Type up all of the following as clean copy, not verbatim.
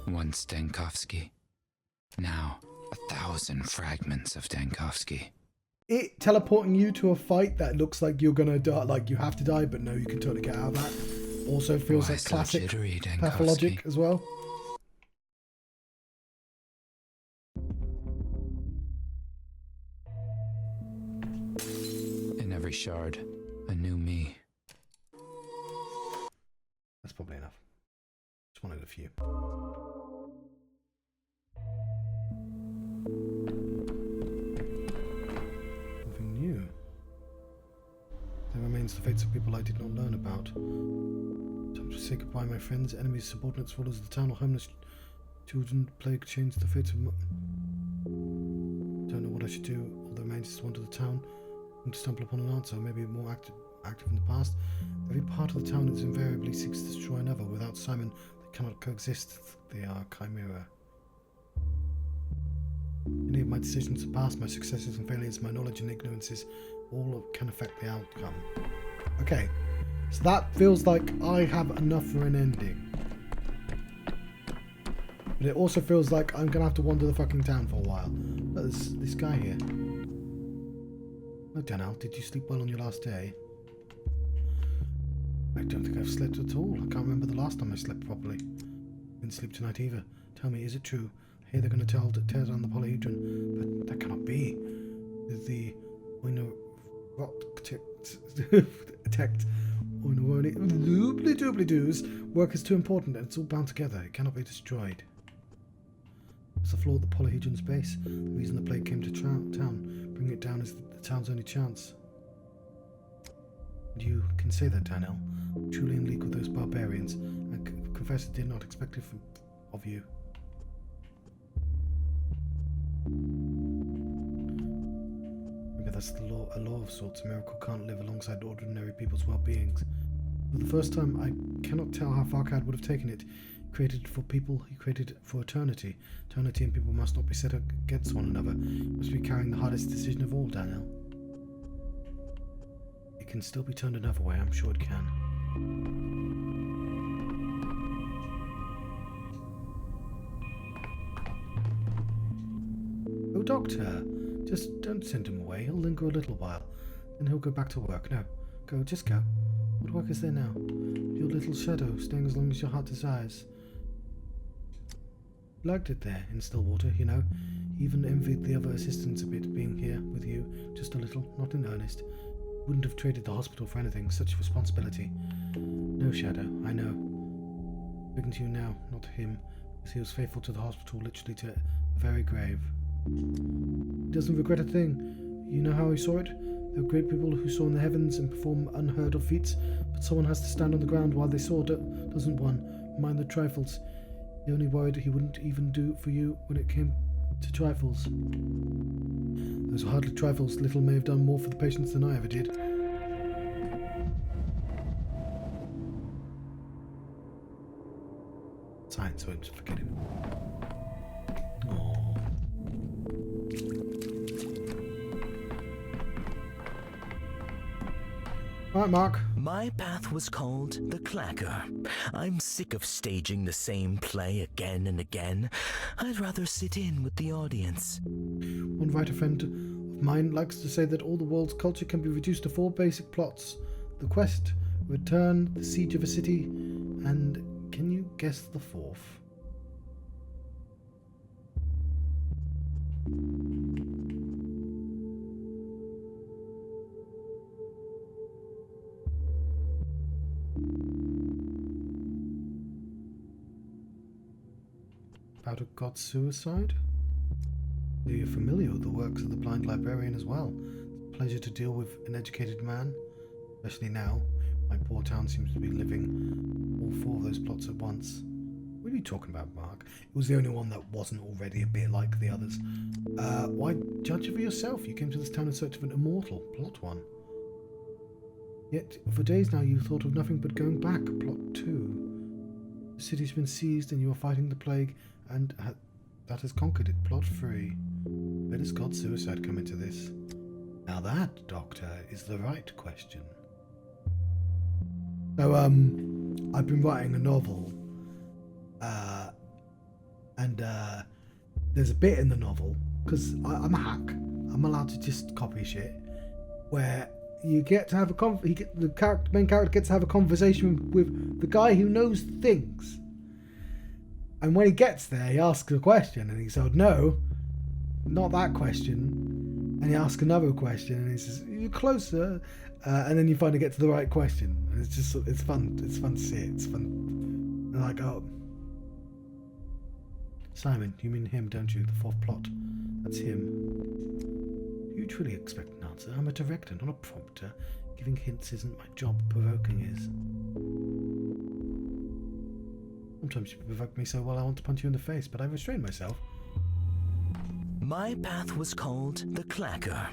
Once Dankovsky. Now, 1,000 fragments of Dankovsky. It teleporting you to a fight that looks like you're gonna die, like you have to die, but no, you can totally get out of that. Also feels like classic Pathologic as well. In every shard, a new me. That's probably enough. Just wanted a few. Nothing new. There remains the fates of people I did not learn about. Time to say goodbye, my friends, enemies, subordinates, rulers of the town, or homeless children. Plague changed the fates of don't know what I should do. All that remains is to wander the town and to stumble upon an answer, maybe more active in the past. Every part of the town is invariably seeks to destroy another. Without Simon, they cannot coexist. They are chimera. Any of my decisions of the past, my successes and failures, my knowledge and ignorances, all can affect the outcome. Okay, so that feels like I have enough for an ending. But it also feels like I'm gonna have to wander the fucking town for a while. But there's this guy here. Oh, Daniel, did you sleep well on your last day? I don't think I've slept at all. I can't remember the last time I slept properly. Didn't sleep tonight either. Tell me, is it true? I hear they're going to tear down the polyhedron, but that cannot be. The doobly-doos work is too important and it's all bound together. It cannot be destroyed. It's the flaw at the polyhedron's base. The reason the plague came to town. Bringing it down is the town's only chance. You can say that, Daniel. Truly in league with those barbarians. I confess I did not expect it of you. Maybe that's a law of sorts. A miracle can't live alongside ordinary people's well-beings. For the first time, I cannot tell how far God would have taken it. He created for people, he created for eternity. Eternity and people must not be set against one another. You must be carrying the hardest decision of all, Daniel. It can still be turned another way, I'm sure it can. Oh, Doctor, just don't send him away. He'll linger a little while. Then he'll go back to work. No, go, just go. What work is there now? Your little shadow, staying as long as your heart desires. Liked it there, in Stillwater, you know. He even envied the other assistants a bit, being here with you. Just a little, not in earnest. Wouldn't have traded the hospital for anything, such responsibility. No, Shadow, I know. Speaking to you now, not to him, because he was faithful to the hospital, literally to the very grave. He doesn't regret a thing. You know how he saw it? There are great people who soar in the heavens and perform unheard of feats, but someone has to stand on the ground while they soar, doesn't one? Mind the trifles. He only worried he wouldn't even do for you when it came to trifles. Those are hardly trifles. Little may have done more for the patients than I ever did. Science won't forget him. Aww. Alright, Mark. My path was called the Clacker. I'm sick of staging the same play again and again. I'd rather sit in with the audience. One writer friend of mine likes to say that all the world's culture can be reduced to 4 basic plots. The quest, return, the siege of a city, and can you guess the 4th? About a god's suicide? You're familiar with the works of the blind librarian as well. It's a pleasure to deal with an educated man, especially now. My poor town seems to be living all 4 of those plots at once. What are you talking about, Mark? It was the only one that wasn't already a bit like the others. Why judge it for yourself? You came to this town in search of an immortal. Plot 1. Yet, for days now, you've thought of nothing but going back. Plot 2. The city's been seized and you are fighting the plague, and that has conquered it. Plot 3. Where does God's suicide come into this? Now that, Doctor, is the right question. So, I've been writing a novel And there's a bit in the novel, because I'm a hack, I'm allowed to just copy shit, where you get to have the main character gets to have a conversation with the guy who knows things. And when he gets there, he asks a question, and he said, "No, not that question." And he asks another question, and he says, "You're closer." And then you finally get to the right question, and it's fun. It's fun to see it. It's fun. And like, oh, Simon, you mean him, don't you? The fourth plot. That's him. You truly expect an answer? I'm a director, not a prompter. Giving hints isn't my job. Provoking is. Sometimes you provoke me so well I want to punch you in the face, but I restrain myself. My path was called the Clacker.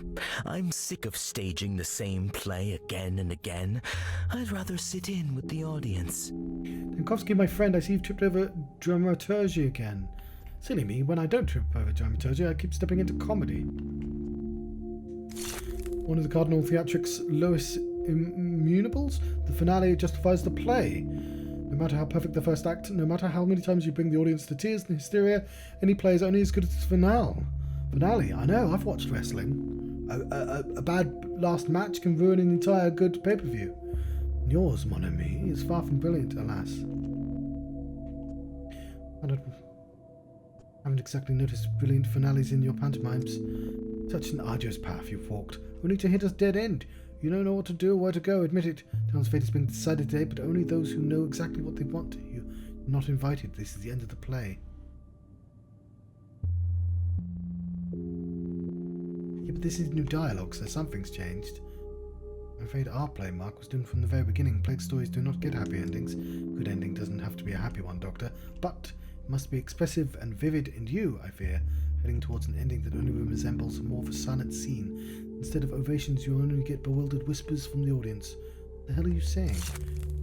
I'm sick of staging the same play again and again. I'd rather sit in with the audience. Dankowski, my friend, I see you've tripped over dramaturgy again. Silly me, when I don't trip over dramaturgy, I keep stepping into comedy. One of the cardinal theatrics' lowest immunibles, the finale justifies the play. No matter how perfect the first act, no matter how many times you bring the audience to tears and hysteria, any play is only as good as its finale. Finale, I know, I've watched wrestling. A bad last match can ruin an entire good pay-per-view. And yours, mon ami, is far from brilliant, alas. I haven't exactly noticed brilliant finales in your pantomimes. Such an arduous path you've walked, only to hit a dead end. You don't know what to do or where to go, admit it. Town's fate has been decided today, but only those who know exactly what they want. You're not invited. This is the end of the play. Yeah, but this is new dialogue, so something's changed. I'm afraid our play, Mark, was doomed from the very beginning. Plague stories do not get happy endings. Good ending doesn't have to be a happy one, Doctor, but it must be expressive and vivid, and you, I fear, heading towards an ending that only resembles more of a silent scene. Instead of ovations, you only get bewildered whispers from the audience. What the hell are you saying?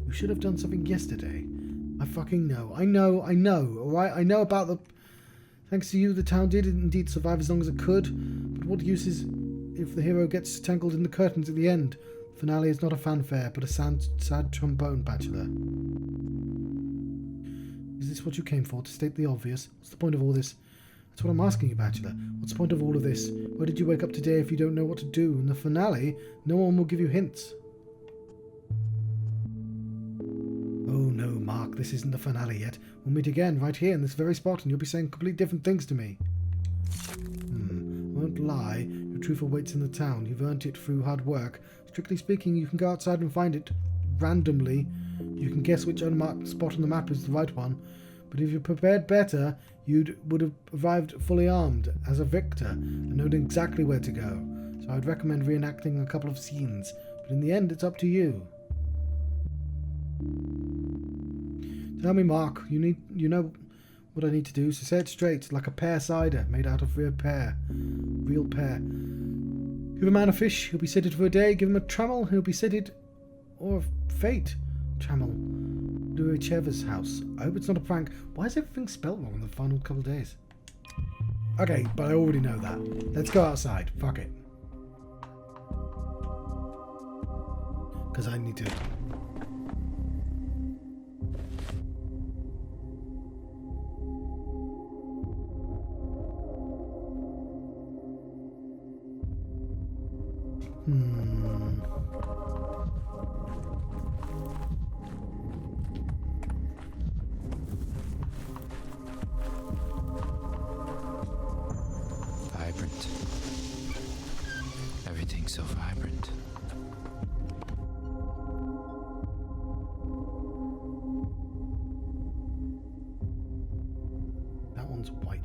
You should have done something yesterday. I fucking know. I know, alright? I know about the... Thanks to you, the town did indeed survive as long as it could. But what use is if the hero gets tangled in the curtains at the end? The finale is not a fanfare, but a sad trombone bachelor. Is this what you came for, to state the obvious? What's the point of all this? That's what I'm asking you, Bachelor. What's the point of all of this? Why did you wake up today if you don't know what to do? In the finale, no one will give you hints. Oh no, Mark, this isn't the finale yet. We'll meet again, right here in this very spot, and you'll be saying completely different things to me. I won't lie. Your truth awaits in the town. You've earned it through hard work. Strictly speaking, you can go outside and find it. Randomly. You can guess which unmarked spot on the map is the right one. But if you prepared better, you would have arrived fully armed, as a victor, and known exactly where to go. So I'd recommend reenacting a couple of scenes, but in the end it's up to you. Tell me, Mark, you know what I need to do, so say it straight, like a pear cider made out of real pear. Give a man a fish, he'll be sated for a day. Give him a trammel, he'll be sated, or a fate. Trammel. Whichever's house. I hope it's not a prank. Why is everything spelled wrong in the final couple of days? Okay, but I already know that. Let's go outside. Fuck it. Because I need to... Vibrant. Everything's so vibrant. That one's white.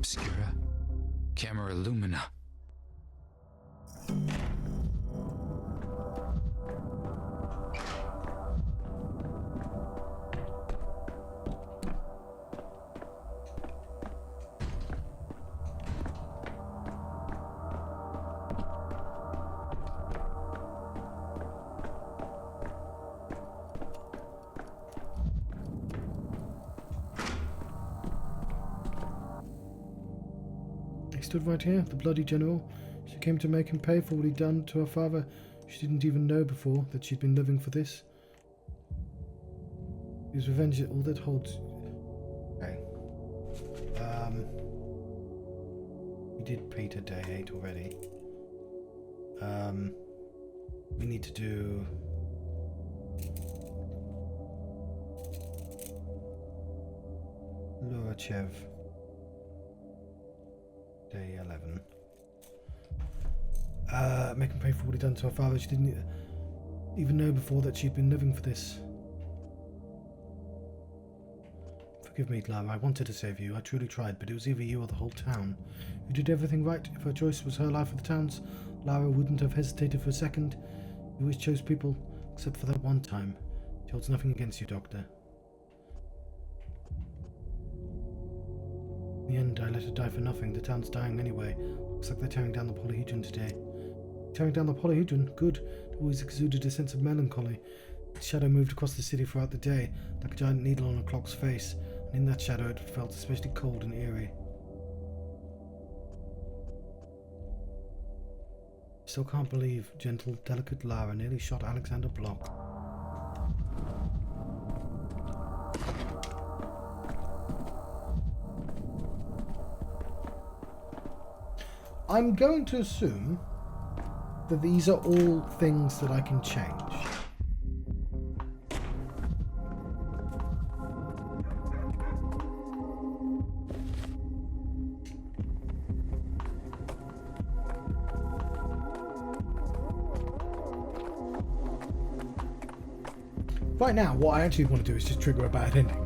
obscura, camera lumina. Stood right here, the bloody general. She came to make him pay for what he'd done to her father. She didn't even know before that she'd been living for this. His revenge, all that holds. Okay. We did Peter Day 8 already. We need to do. Lurachev. Day 11. Make him pay for what he'd done to her father. She didn't even know before that she'd been living for this. Forgive me, Lara. I wanted to save you. I truly tried, but it was either you or the whole town. You did everything right. If her choice was her life or the town's, Lara wouldn't have hesitated for a second. You always chose people, except for that one time. She holds nothing against you, Doctor. In the end, I let her die for nothing. The town's dying anyway. Looks like they're tearing down the polyhedron today. Tearing down the polyhedron? Good. It always exuded a sense of melancholy. Its shadow moved across the city throughout the day, like a giant needle on a clock's face, and in that shadow it felt especially cold and eerie. Still can't believe gentle, delicate Lara nearly shot Alexander Block. I'm going to assume that these are all things that I can change. Right now, what I actually want to do is just trigger a bad ending.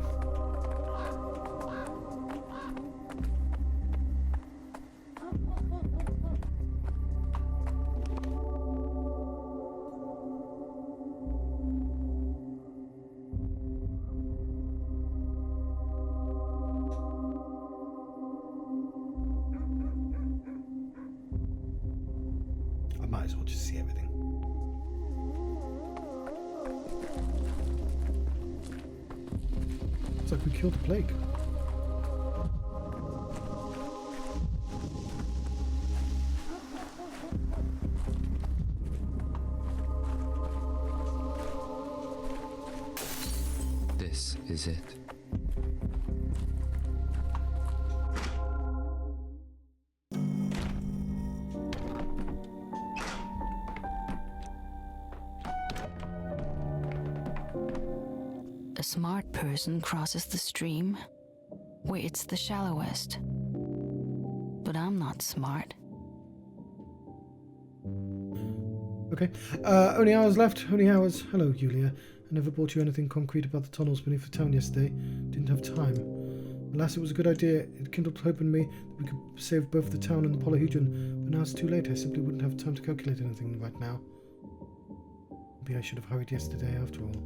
I might as well just see everything. It's like we killed the plague. This is it. A smart person crosses the stream where it's the shallowest. But I'm not smart. Okay. Only hours left. Only hours. Hello, Yulia. I never brought you anything concrete about the tunnels beneath the town yesterday. Didn't have time. Alas, it was a good idea. It kindled hope in me that we could save both the town and the polyhedron. But now it's too late. I simply wouldn't have time to calculate anything right now. Maybe I should have hurried yesterday after all.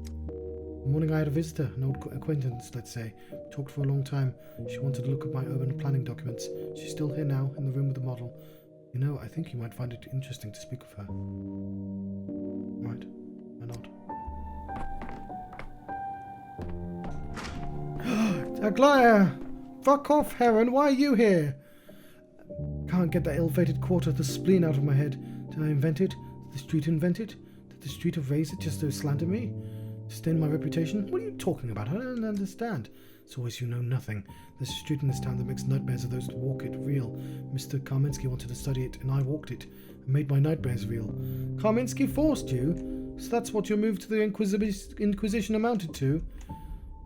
The morning I had a visitor, an old acquaintance, let's say. We talked for a long time. She wanted to look at my urban planning documents. She's still here now, in the room with the model. You know, I think you might find it interesting to speak with her. Right. Why not? Aglaya! Fuck off, Heron! Why are you here? Can't get that ill-fated quarter of the spleen out of my head. Did I invent it? Did the street invent it? Did the street erase it just to slander me? To stain my reputation? What are you talking about? I don't understand. It's always you know nothing. There's a street in this town that makes nightmares of those that walk it real. Mr. Karminsky wanted to study it, and I walked it, and made my nightmares real. Karminsky forced you? So that's what your move to the Inquisition amounted to?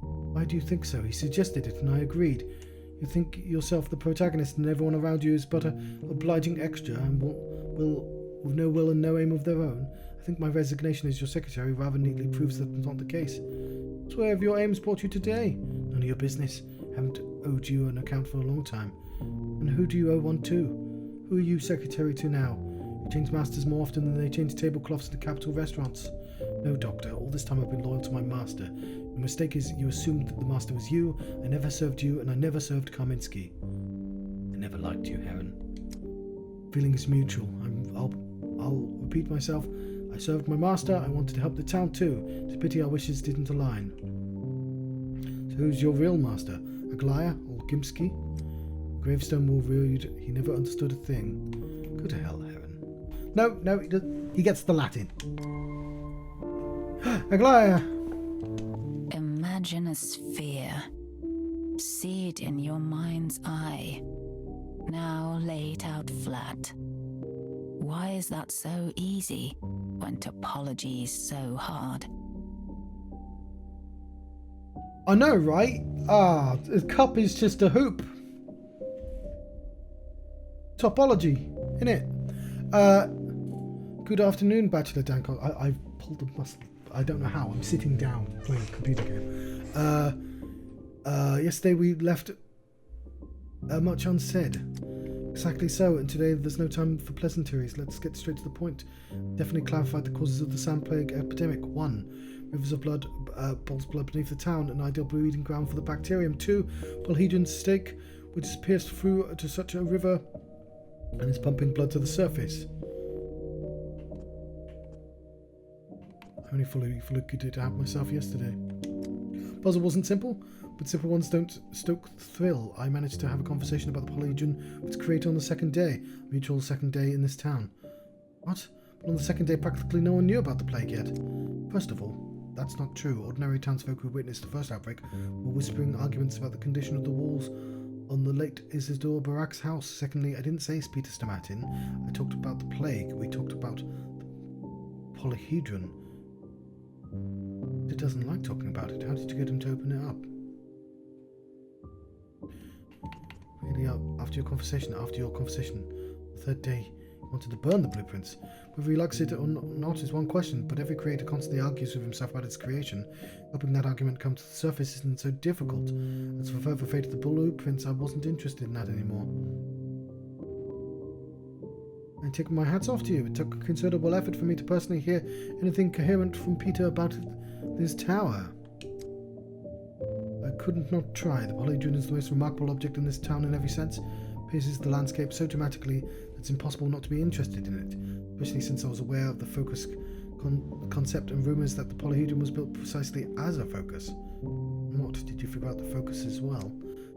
Why do you think so? He suggested it, and I agreed. You think yourself the protagonist, and everyone around you is but a obliging extra, and with no will and no aim of their own? I think my resignation as your secretary rather neatly proves that's not the case. So where have your aims brought you today? None of your business. Haven't owed you an account for a long time. And who do you owe one to? Who are you secretary to now? You change masters more often than they change tablecloths in the capital restaurants. No, Doctor, all this time I've been loyal to my master. Your mistake is you assumed that the master was you. I never served you, and I never served Kaminsky. I never liked you, Heron. Feeling is mutual. I'll repeat myself. I served my master. I wanted to help the town too. It's a pity our wishes didn't align. So who's your real master? Aglaya or Gimsky? Gravestone will read he never understood a thing. Go to hell, Heron. No, he gets the Latin. Aglaya! Imagine a sphere. See it in your mind's eye. Now lay it out flat. Why is that so easy when topology is so hard? I know, right? The cup is just a hoop. Topology, innit? Good afternoon, Bachelor Danko. I've pulled a muscle. I don't know how. I'm sitting down playing a computer game. Yesterday we left much unsaid. Exactly so, and today there's no time for pleasantries. Let's get straight to the point. Definitely clarified the causes of the sand plague epidemic. 1. Rivers of blood, Paul's blood beneath the town, an ideal breeding ground for the bacterium. 2. Polyhedron's stake, which is pierced through to such a river and is pumping blood to the surface. I only fully figured it out myself yesterday. Puzzle wasn't simple, but simple ones don't stoke the thrill. I managed to have a conversation about the polyhedron with its creator on the second day, a mutual second day in this town. What? But on the second day practically no one knew about the plague yet. First of all, that's not true. Ordinary townsfolk who witnessed the first outbreak were whispering arguments about the condition of the walls on the late Isidore Barak's house. Secondly, I didn't say Peter Stomatin. I talked about the plague. We talked about the polyhedron. He doesn't like talking about it. How did you get him to open it up? Really, after your conversation, the third day, he wanted to burn the blueprints. Whether he likes it or not is one question, but every creator constantly argues with himself about its creation. Helping that argument come to the surface isn't so difficult. As for further fate of the blueprints, I wasn't interested in that anymore. I take my hats off to you. It took considerable effort for me to personally hear anything coherent from Peter about this tower. I couldn't not try. The polyhedron is the most remarkable object in this town in every sense. Pierces the landscape so dramatically that it's impossible not to be interested in it, especially since I was aware of the focus concept and rumours that the polyhedron was built precisely as a focus. What, did you figure out the focus as well?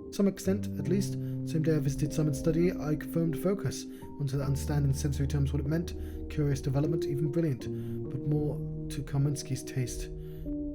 To some extent, at least. Same day I visited Summon Study, I confirmed focus. Wanted to understand in sensory terms what it meant. Curious development, even brilliant, but more to Kaminsky's taste.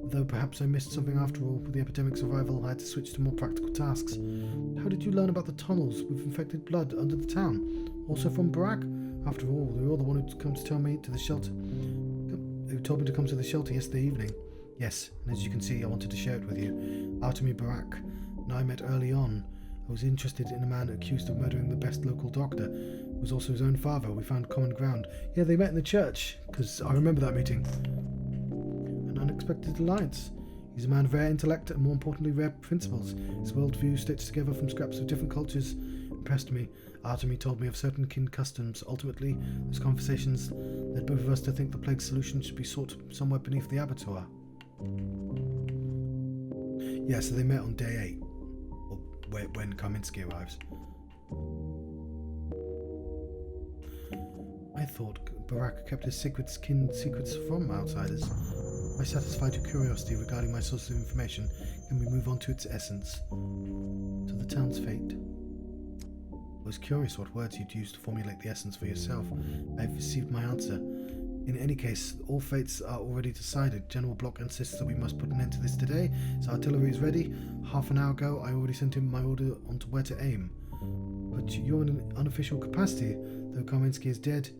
Though perhaps I missed something after all. With the epidemic's arrival, I had to switch to more practical tasks. How did you learn about the tunnels with infected blood under the town? Also from Barak? After all, you're the one who'd come to tell me to the shelter. Who told me to come to the shelter yesterday evening. Yes, and as you can see, I wanted to share it with you. Artemy Barak and I met early on. I was interested in a man accused of murdering the best local doctor, who was also his own father. We found common ground. Yeah, they met in the church, because I remember that meeting. An unexpected alliance. He's a man of rare intellect and, more importantly, rare principles. His worldview, stitched together from scraps of different cultures, impressed me. Artemy told me of certain kin customs. Ultimately, those conversations led both of us to think the plague solution should be sought somewhere beneath the abattoir. Yeah, so they met on day 8, or when Kaminsky arrives. I thought Barak kept his secrets from outsiders. I satisfied your curiosity regarding my source of information. Can we move on to its essence? To the town's fate. I was curious what words you'd use to formulate the essence for yourself. I have received my answer. In any case, all fates are already decided. General Block insists that we must put an end to this today. His artillery is ready. Half an hour ago, I already sent him my order on to where to aim. But you're in an unofficial capacity, though Kaminsky is dead.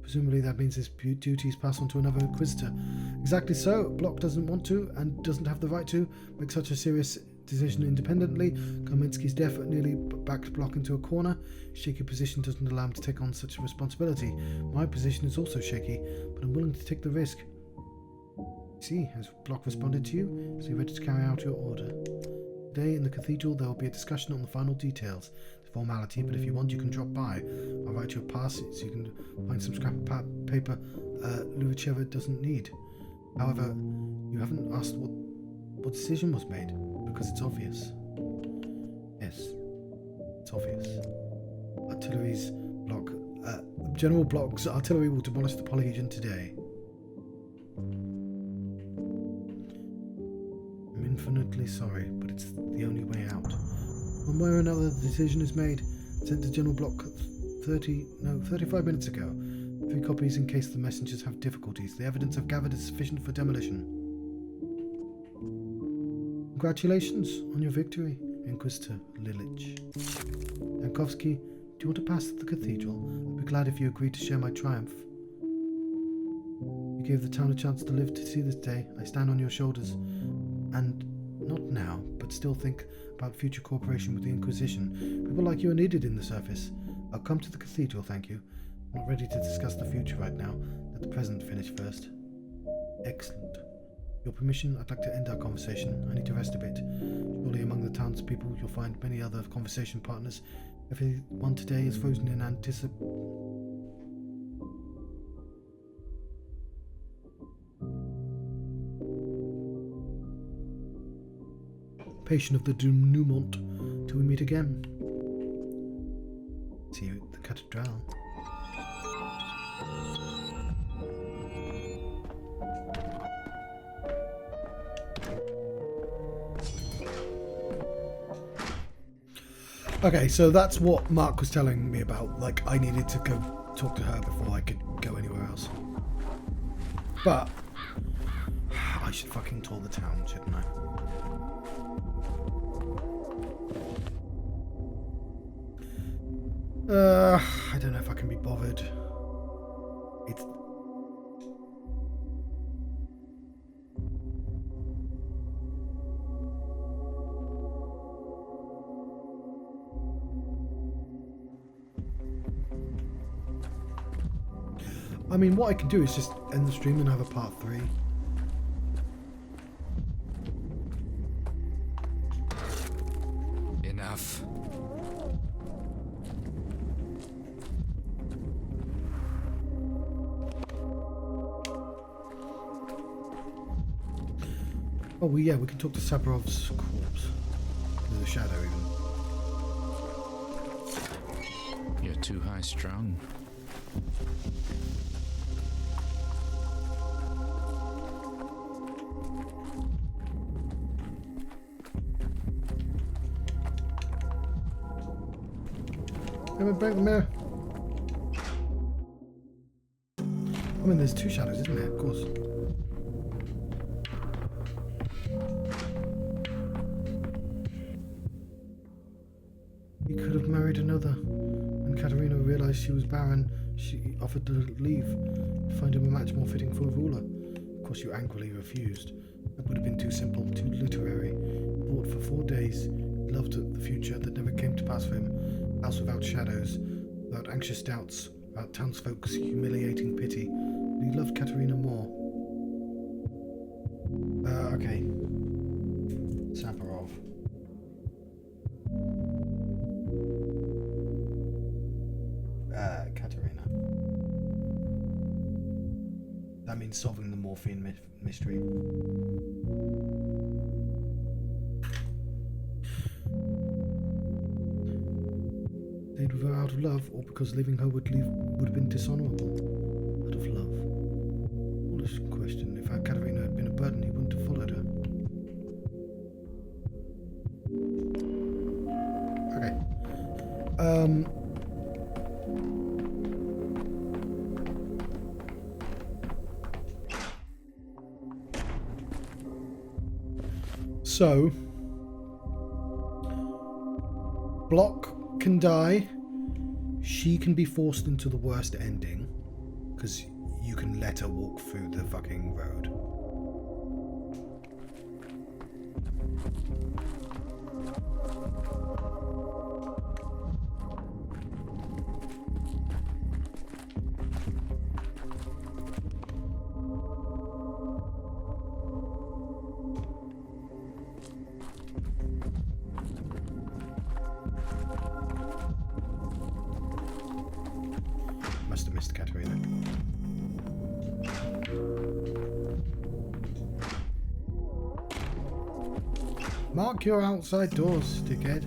Presumably that means his duties pass on to another Inquisitor. Exactly so. Block doesn't want to, and doesn't have the right to, make such a serious decision independently. Kaminsky's death nearly backed Block into a corner. His shaky position doesn't allow him to take on such a responsibility. My position is also shaky, but I'm willing to take the risk. See, has Block responded to you? Is he ready to carry out your order? Today in the cathedral there will be a discussion on the final details. It's a formality, but if you want you can drop by. I'll write you a pass so you can find some scrap of paper Lucheva doesn't need. However, you haven't asked what decision was made, because it's obvious. Yes, it's obvious. Artillery's block. General Block's artillery will demolish the Polyhedron today. I'm infinitely sorry, but it's the only way out. One way or another, the decision is made. Sent to General Block 35 minutes ago. 3 copies in case the messengers have difficulties. The evidence I've gathered is sufficient for demolition. Congratulations on your victory, Inquisitor Lilich. Yankovsky, do you want to pass the cathedral? I'd be glad if you agreed to share my triumph. You gave the town a chance to live to see this day. I stand on your shoulders, and not now, but still think about future cooperation with the Inquisition. People like you are needed in the service. I'll come to the cathedral, thank you. I'm not ready to discuss the future right now. Let the present finish first. Excellent. Your permission, I'd like to end our conversation. I need to rest a bit. Surely among the townspeople you'll find many other conversation partners. Everyone today is frozen in anticipation of the denouement till we meet again. See you at the cathedral. Okay, so that's what Mark was telling me about. Like, I needed to go talk to her before I could go anywhere else. But I should fucking tour the town, shouldn't I? I don't know if I can be bothered. It's... I mean, what I can do is just end the stream and have a part 3. Enough. Oh, well, yeah, we can talk to Saparov's corpse. Through the shadow, even. You're too high-strung. Let me break the mirror. I mean, there's 2 shadows, isn't there? Of course. He could have married another. When Katerina realized she was barren, she offered to leave, to find him a match more fitting for a ruler. Of course, you angrily refused. That would have been too simple, too literary. He thought for 4 days. He loved the future that never came to pass for him. House without shadows, without anxious doubts, without townsfolk's humiliating pity. But he loved Katerina more. Okay. Saparov. Katerina. That means solving the morphine mystery. Stayed with her out of love, or because leaving her would have been dishonourable? Out of love. Foolish question. If Katerina had been a burden, he wouldn't have followed her. Okay. So, Block can die. She can be forced into the worst ending because you can let her walk through the fucking road. Must have missed Katerina. Mark your outside doors, dickhead.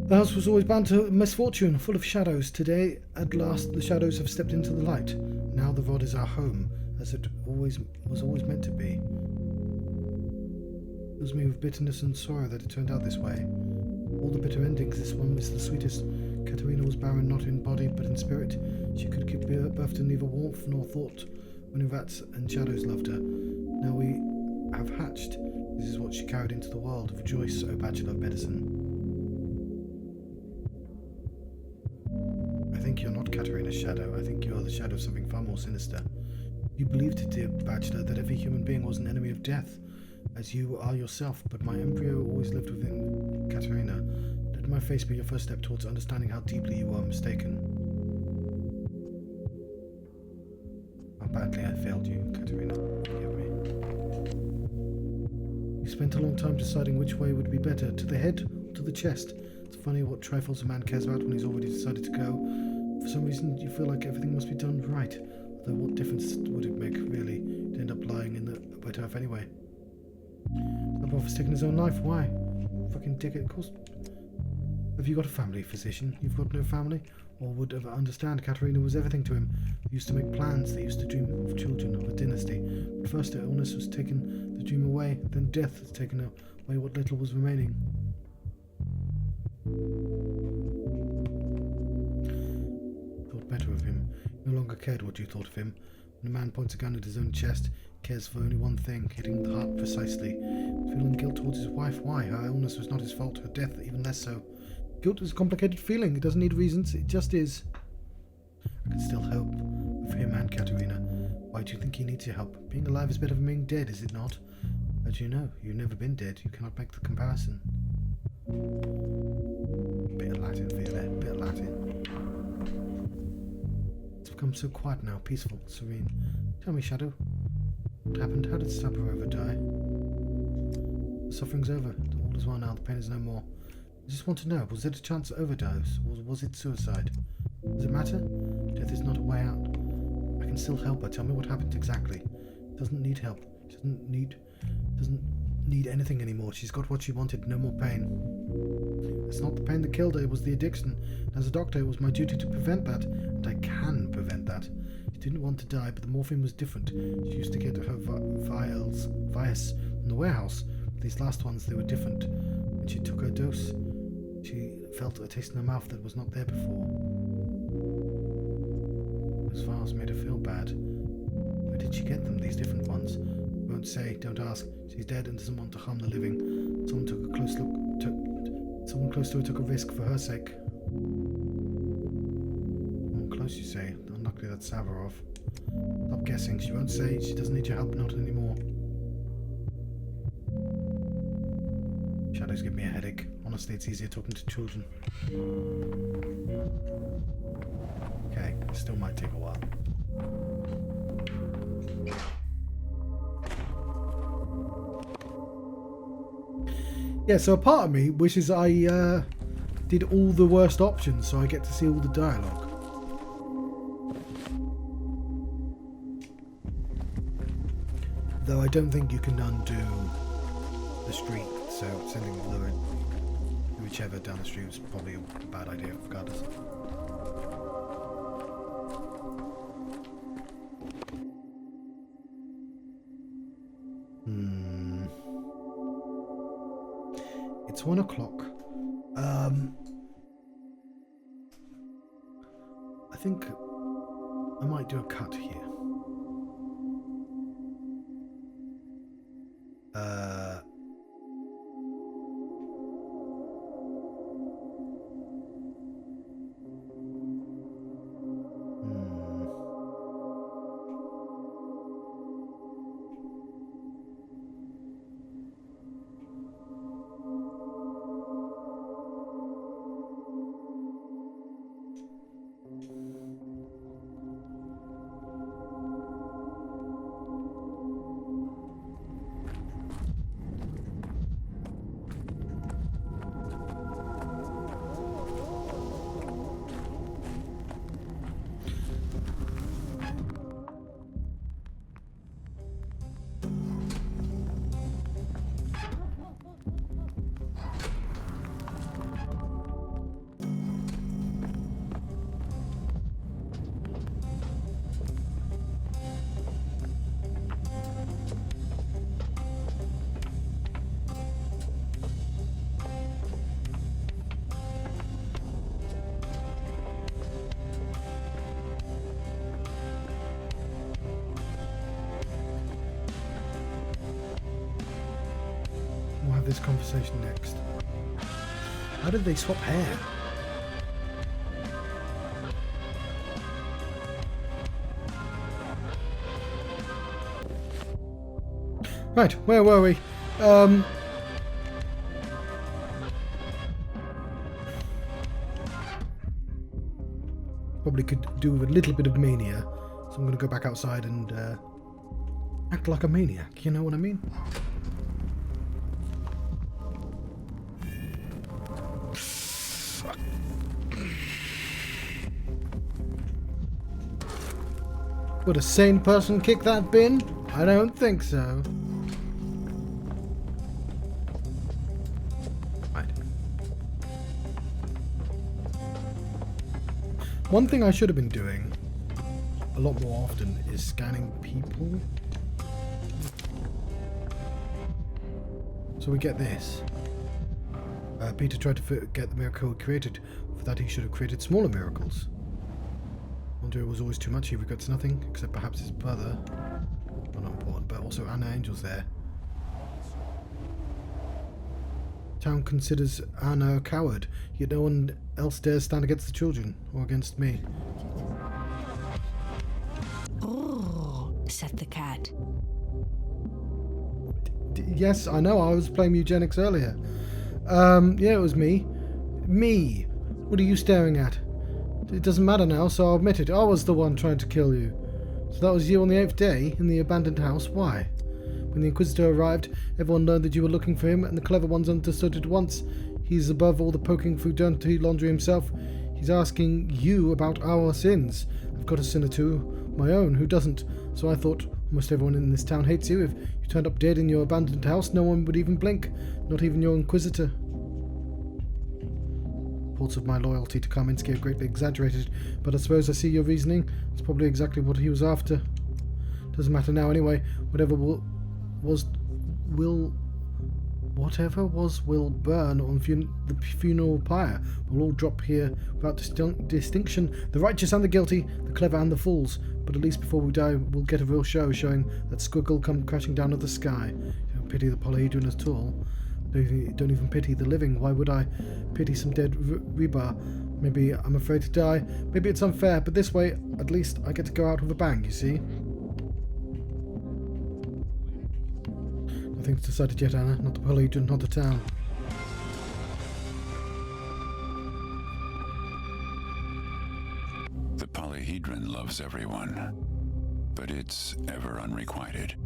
The house was always bound to misfortune, full of shadows. Today, at last, the shadows have stepped into the light. Now the rod is our home, as it was always meant to be. It fills me with bitterness and sorrow that it turned out this way. All the bitter endings, this one is the sweetest. Katerina was barren not in body, but in spirit. She could give birth to neither warmth nor thought. Only rats and shadows loved her. Now we have hatched. This is what she carried into the world. Rejoice, O Bachelor of Medicine. I think you're not Katerina's shadow. I think you are the shadow of something far more sinister. You believed, dear Bachelor, that every human being was an enemy of death, as you are yourself, but my embryo always lived within Katerina. Let my face be your first step towards understanding how deeply you are mistaken. How badly I failed you, Katerina. Forgive me. You spent a long time deciding which way would be better, to the head or to the chest. It's funny what trifles a man cares about when he's already decided to go. For some reason, you feel like everything must be done right. Although what difference would it make, really, to end up lying in the wet earth anyway? The prophet's taking his own life. Why? Fucking dickhead. Of course. Have you got a family, physician? You've got no family? Or would ever understand Katerina was everything to him. They used to make plans. They used to dream of children, of a dynasty. But first, her illness was taken the dream away. Then death has taken away what little was remaining. Thought better of him. No longer cared what you thought of him. When a man points a gun at his own chest, cares for only one thing, hitting the heart precisely. Feeling guilt towards his wife. Why? Her illness was not his fault. Her death, even less so. Guilt is a complicated feeling. It doesn't need reasons. It just is. I can still hope for him and Katerina. Why do you think he needs your help? Being alive is better than being dead, is it not? As you know, you've never been dead. You cannot make the comparison. Bit of Latin for you there. Bit of Latin. It's become so quiet now, peaceful, serene. Tell me, Shadow, what happened? How did Sabarova die? The suffering's over. All is well now. The pain is no more. I just want to know, was it a chance overdose, or was it suicide? Does it matter? Death is not a way out. I can still help her. Tell me what happened exactly. She doesn't need help. She doesn't need anything anymore. She's got what she wanted. No more pain. It's not the pain that killed her, it was the addiction. As a doctor, it was my duty to prevent that, and I can prevent that. She didn't want to die, but the morphine was different. She used to get her vials from the warehouse. These last ones, they were different. When she took her dose, she felt a taste in her mouth that was not there before. Those vials made her feel bad. Where did she get them, these different ones? Won't say, don't ask. She's dead and doesn't want to harm the living. Someone took a close look. Someone close to her took a risk for her sake. Someone close, you say? Unluckily, that's Savarov. Stop guessing. She won't say. She doesn't need your help, not anymore. Shadows give me a headache. Honestly, it's easier talking to children. Okay, it still might take a while. Yeah, so a part of me wishes I did all the worst options so I get to see all the dialogue. Though I don't think you can undo the streak, so sending whichever down the street was probably a bad idea regardless. It's 1 o'clock. I think I might do a cut here. this conversation next. How did they swap hair? Right, where were we? Probably could do with a little bit of mania, so I'm going to go back outside and act like a maniac, you know what I mean? Would a sane person kick that bin? I don't think so. Right. One thing I should have been doing a lot more often is scanning people. So we get this. Peter tried to get the miracle created. For that he should have created smaller miracles. Andre was always too much. He regrets nothing, except perhaps his brother. Not important, but also Anna Angel's there. Town considers Anna a coward, yet no one else dares stand against the children, or against me. Oh, said the cat. Yes, I know, I was playing eugenics earlier. Yeah, it was me. Me! What are you staring at? It doesn't matter now, so I'll admit it. I was the one trying to kill you. So that was you on the 8th day, in the abandoned house. Why? When the Inquisitor arrived, everyone learned that you were looking for him, and the clever ones understood at once. He's above all the poking through dirty laundry himself. He's asking you about our sins. I've got a sin or two, my own, who doesn't? So I thought, almost everyone in this town hates you. If you turned up dead in your abandoned house, no one would even blink. Not even your Inquisitor. Reports of my loyalty to Kaminsky are greatly exaggerated, but I suppose I see your reasoning. It's probably exactly what he was after. Doesn't matter now anyway. Whatever will burn on the funeral pyre. We'll all drop here without distinction. The righteous and the guilty, the clever and the fools. But at least before we die, we'll get a real show showing that squiggle come crashing down to the sky. You don't pity the polyhedron at all. Don't even pity the living. Why would I pity some dead rebar? Maybe I'm afraid to die. Maybe it's unfair, but this way, at least I get to go out with a bang, you see? Nothing's decided yet, Anna. Not the polyhedron, not the town. The polyhedron loves everyone, but it's ever unrequited.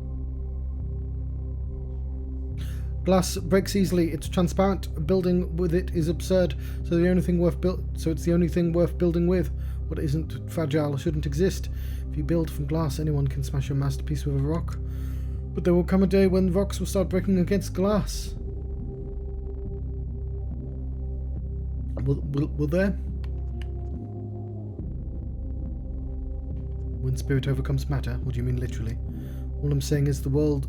Glass breaks easily. It's transparent. Building with it is absurd. So it's the only thing worth building with. What isn't fragile shouldn't exist. If you build from glass, anyone can smash your masterpiece with a rock. But there will come a day when rocks will start breaking against glass. Will there? When spirit overcomes matter? What do you mean literally? All I'm saying is the world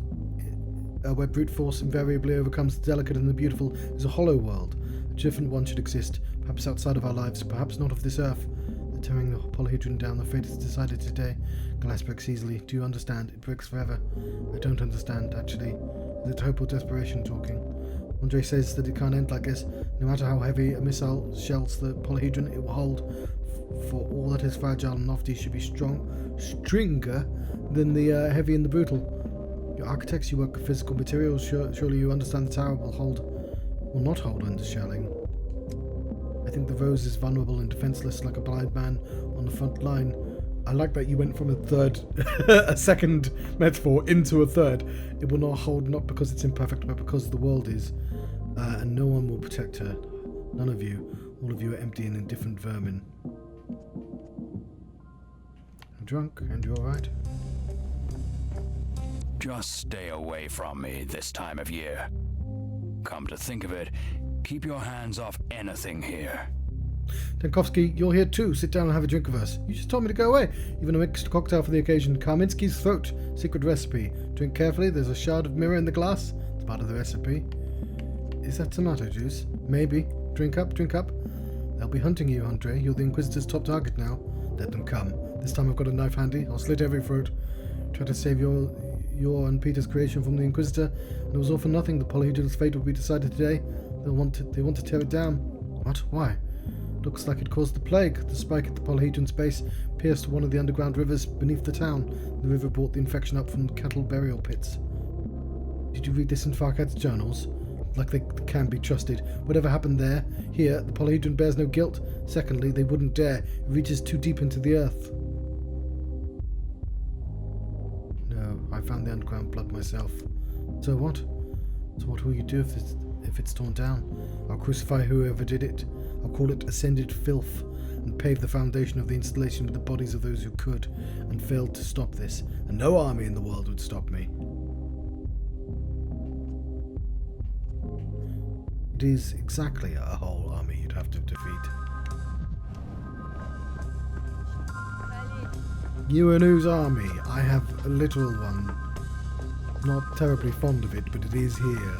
where brute force invariably overcomes the delicate and the beautiful is a hollow world. A different one should exist, perhaps outside of our lives, perhaps not of this earth. They're tearing the polyhedron down. The fate is decided today. Glass breaks easily. Do you understand? It breaks forever. I don't understand, actually. Is it hope or desperation talking? Andre says that it can't end like this. No matter how heavy a missile shells the polyhedron, it will hold. For all that is fragile and lofty should be stronger than the heavy and the brutal. You're architects, you work with physical materials. Surely you understand the tower will not hold under shelling. I think the rose is vulnerable and defenseless, like a blind man on the front line. I like that you went from a second metaphor into a third. It will not hold, not because it's imperfect, but because the world is. And no one will protect her. None of you. All of you are empty and indifferent vermin. I'm drunk, and you're alright? Just stay away from me this time of year. Come to think of it, keep your hands off anything here. Dankovsky, you're here too. Sit down and have a drink with us. You just told me to go away. Even a mixed cocktail for the occasion. Kaminsky's throat. Secret recipe. Drink carefully. There's a shard of mirror in the glass. It's part of the recipe. Is that tomato juice? Maybe. Drink up, drink up. They'll be hunting you, Andre. You're the Inquisitor's top target now. Let them come. This time I've got a knife handy. I'll slit every throat. Try to save your your and Peter's creation from the Inquisitor, and it was all for nothing. The Polyhedron's fate will be decided today. They want to tear it down. What? Why? Looks like it caused the plague. The spike at the Polyhedron's base pierced one of the underground rivers beneath the town. The river brought the infection up from the cattle burial pits. Did you read this in Farkad's journals? Like they can be trusted. Whatever happened there, here, the Polyhedron bears no guilt. Secondly, they wouldn't dare. It reaches too deep into the earth. No, I found the underground blood myself. So what? So what will you do if it's torn down? I'll crucify whoever did it. I'll call it ascended filth, and pave the foundation of the installation with the bodies of those who could and failed to stop this. And no army in the world would stop me. It is exactly a whole army you'd have to defeat. You and whose army? I have a literal one. Not terribly fond of it, but it is here.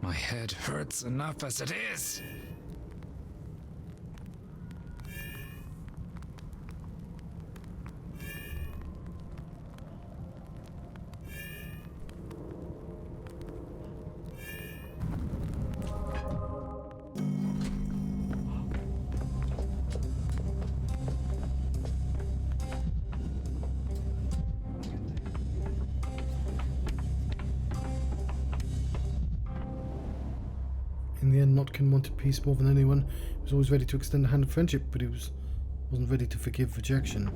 My head hurts enough as it is. In the end, Notkin wanted peace more than anyone. He was always ready to extend a hand of friendship, but he wasn't ready to forgive rejection.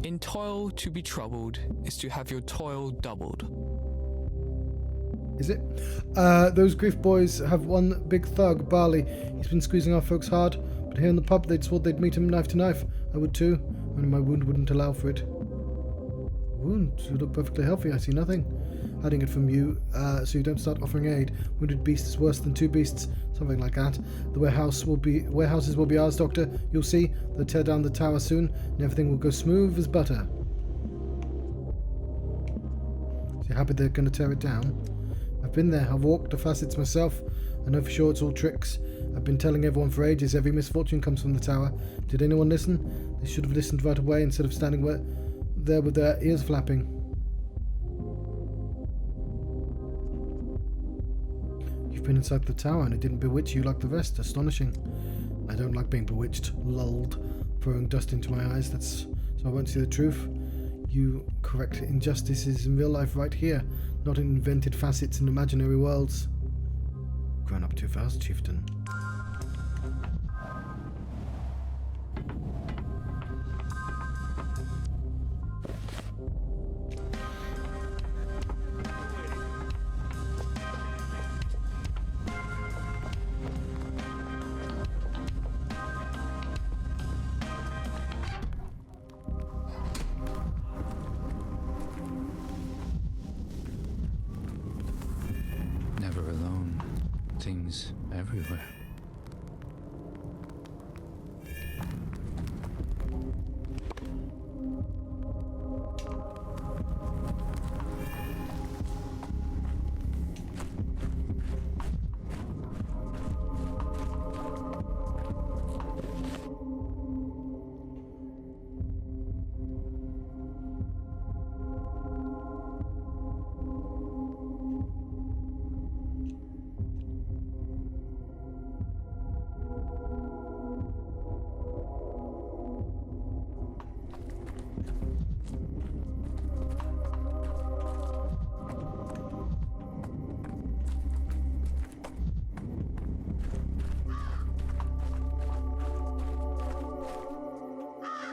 In toil to be troubled is to have your toil doubled. Is it? Those grief boys have one big thug, Barley. He's been squeezing our folks hard, but here in the pub they'd swore they'd meet him knife to knife. I would too, only my wound wouldn't allow for it. Wound? You look perfectly healthy, I see nothing. Hiding it from you, so you don't start offering aid. Wounded beast is worse than two beasts, something like that. The warehouses will be ours, Doctor. You'll see. They'll tear down the tower soon, and everything will go smooth as butter. So you're happy they're going to tear it down? I've been there. I've walked the facets myself. I know for sure it's all tricks. I've been telling everyone for ages every misfortune comes from the tower. Did anyone listen? They should have listened right away instead of standing there with their ears flapping. Been inside the tower and it didn't bewitch you like the rest. Astonishing. I don't like being bewitched, lulled, throwing dust into my eyes. So I won't see the truth. You correct injustices in real life right here, not in invented facets in imaginary worlds. Grown up too fast, chieftain. Never alone. Things everywhere.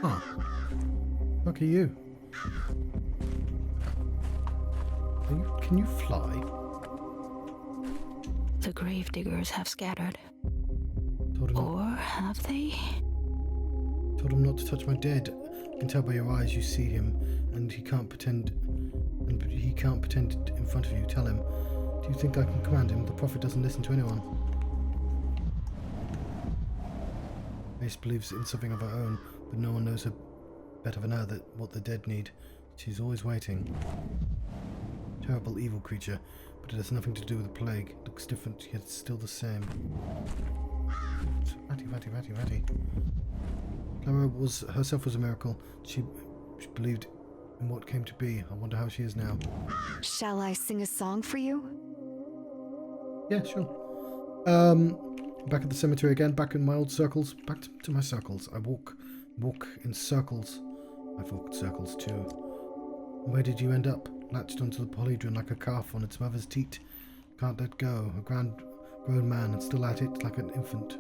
Huh. Lucky you. Can you fly? The gravediggers have scattered. Told him Or have they? not to touch my dead. can tell by your eyes you see him, and he can't pretend. And he can't pretend in front of you. Tell him. Do you think I can command him? The prophet doesn't listen to anyone. Mace believes in something of her own, but no one knows her better than her that what the dead need. She's always waiting. Terrible evil creature, but it has nothing to do with the plague. Looks different, yet it's still the same. Ratty. Clara herself was a miracle. She believed in what came to be. I wonder how she is now. Shall I sing a song for you? Yeah, sure. Back at the cemetery again, back in my old circles, back to my circles. I walk in circles. I've walked circles too. Where did you end up? Latched onto the polyhedron like a calf on its mother's teat. Can't let go. A grown man and still at it like an infant.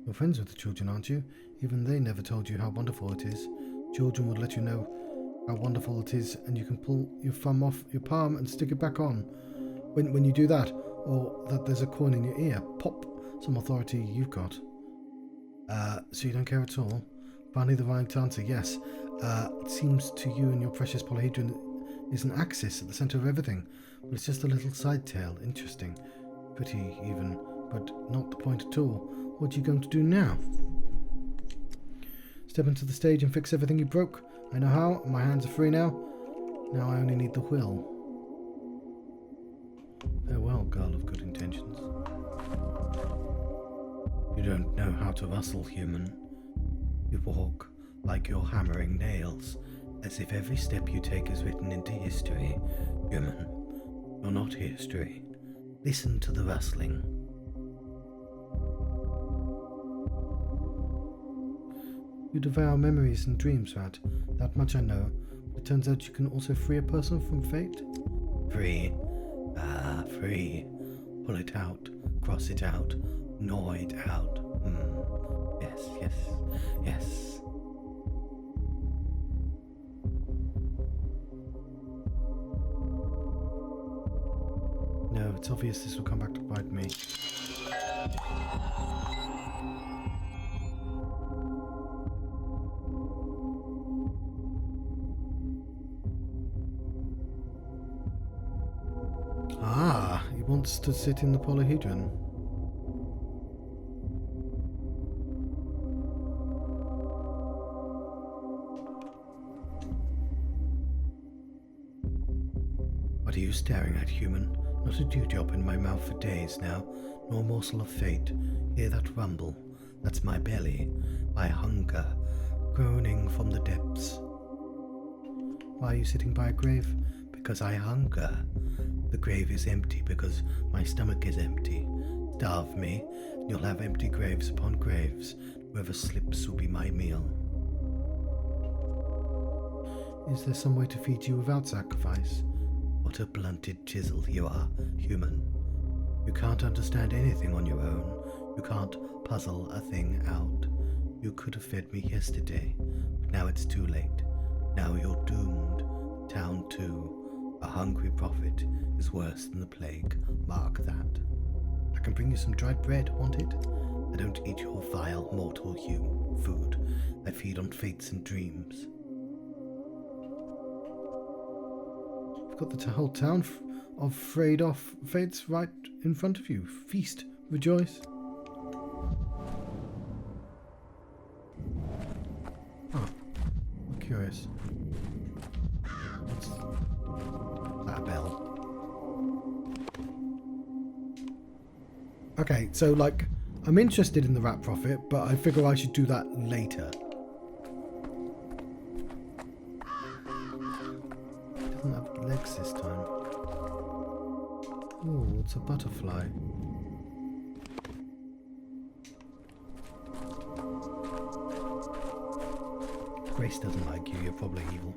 You're friends with the children, aren't you? Even they never told you how wonderful it is. Children would let you know how wonderful it is, and you can pull your thumb off your palm and stick it back on. When you do that, or that there's a coin in your ear, pop, some authority you've got. So you don't care at all? Finally the right answer, yes. It seems to you and your precious polyhedron is an axis at the centre of everything, but it's just a little side tail. Interesting. Pretty even, but not the point at all. What are you going to do now? Step into the stage and fix everything you broke. I know how. My hands are free now. Now I only need the will. Farewell, girl of good intentions. You don't know how to rustle, human. You walk like you're hammering nails, as if every step you take is written into history. Human, you're not history. Listen to the rustling. You devour memories and dreams, Rat. That much I know. But it turns out you can also free a person from fate. Free. Ah, free. Pull it out. Cross it out. Gnaw it out. Yes. No, it's obvious this will come back to bite me. Ah, he wants to sit in the polyhedron. What are you staring at, human? Not a dewdrop in my mouth for days now, nor a morsel of fate. Hear that rumble? That's my belly, my hunger, groaning from the depths. Why are you sitting by a grave? Because I hunger. The grave is empty because my stomach is empty. Starve me, and you'll have empty graves upon graves. Whoever slips will be my meal. Is there some way to feed you without sacrifice? What a blunted chisel you are, human. You can't understand anything on your own. You can't puzzle a thing out. You could have fed me yesterday, but now it's too late. Now you're doomed. Town 2. A hungry prophet is worse than the plague. Mark that. I can bring you some dried bread, want it? I don't eat your vile mortal food. I feed on fates and dreams. You've got the whole town of frayed off fates right in front of you. Feast, rejoice. Oh, I'm curious. What's that bell? Okay, so like, I'm interested in the rat prophet, but I figure I should do that later. Doesn't have legs this time. Oh, it's a butterfly. Grace doesn't like you, you're probably evil.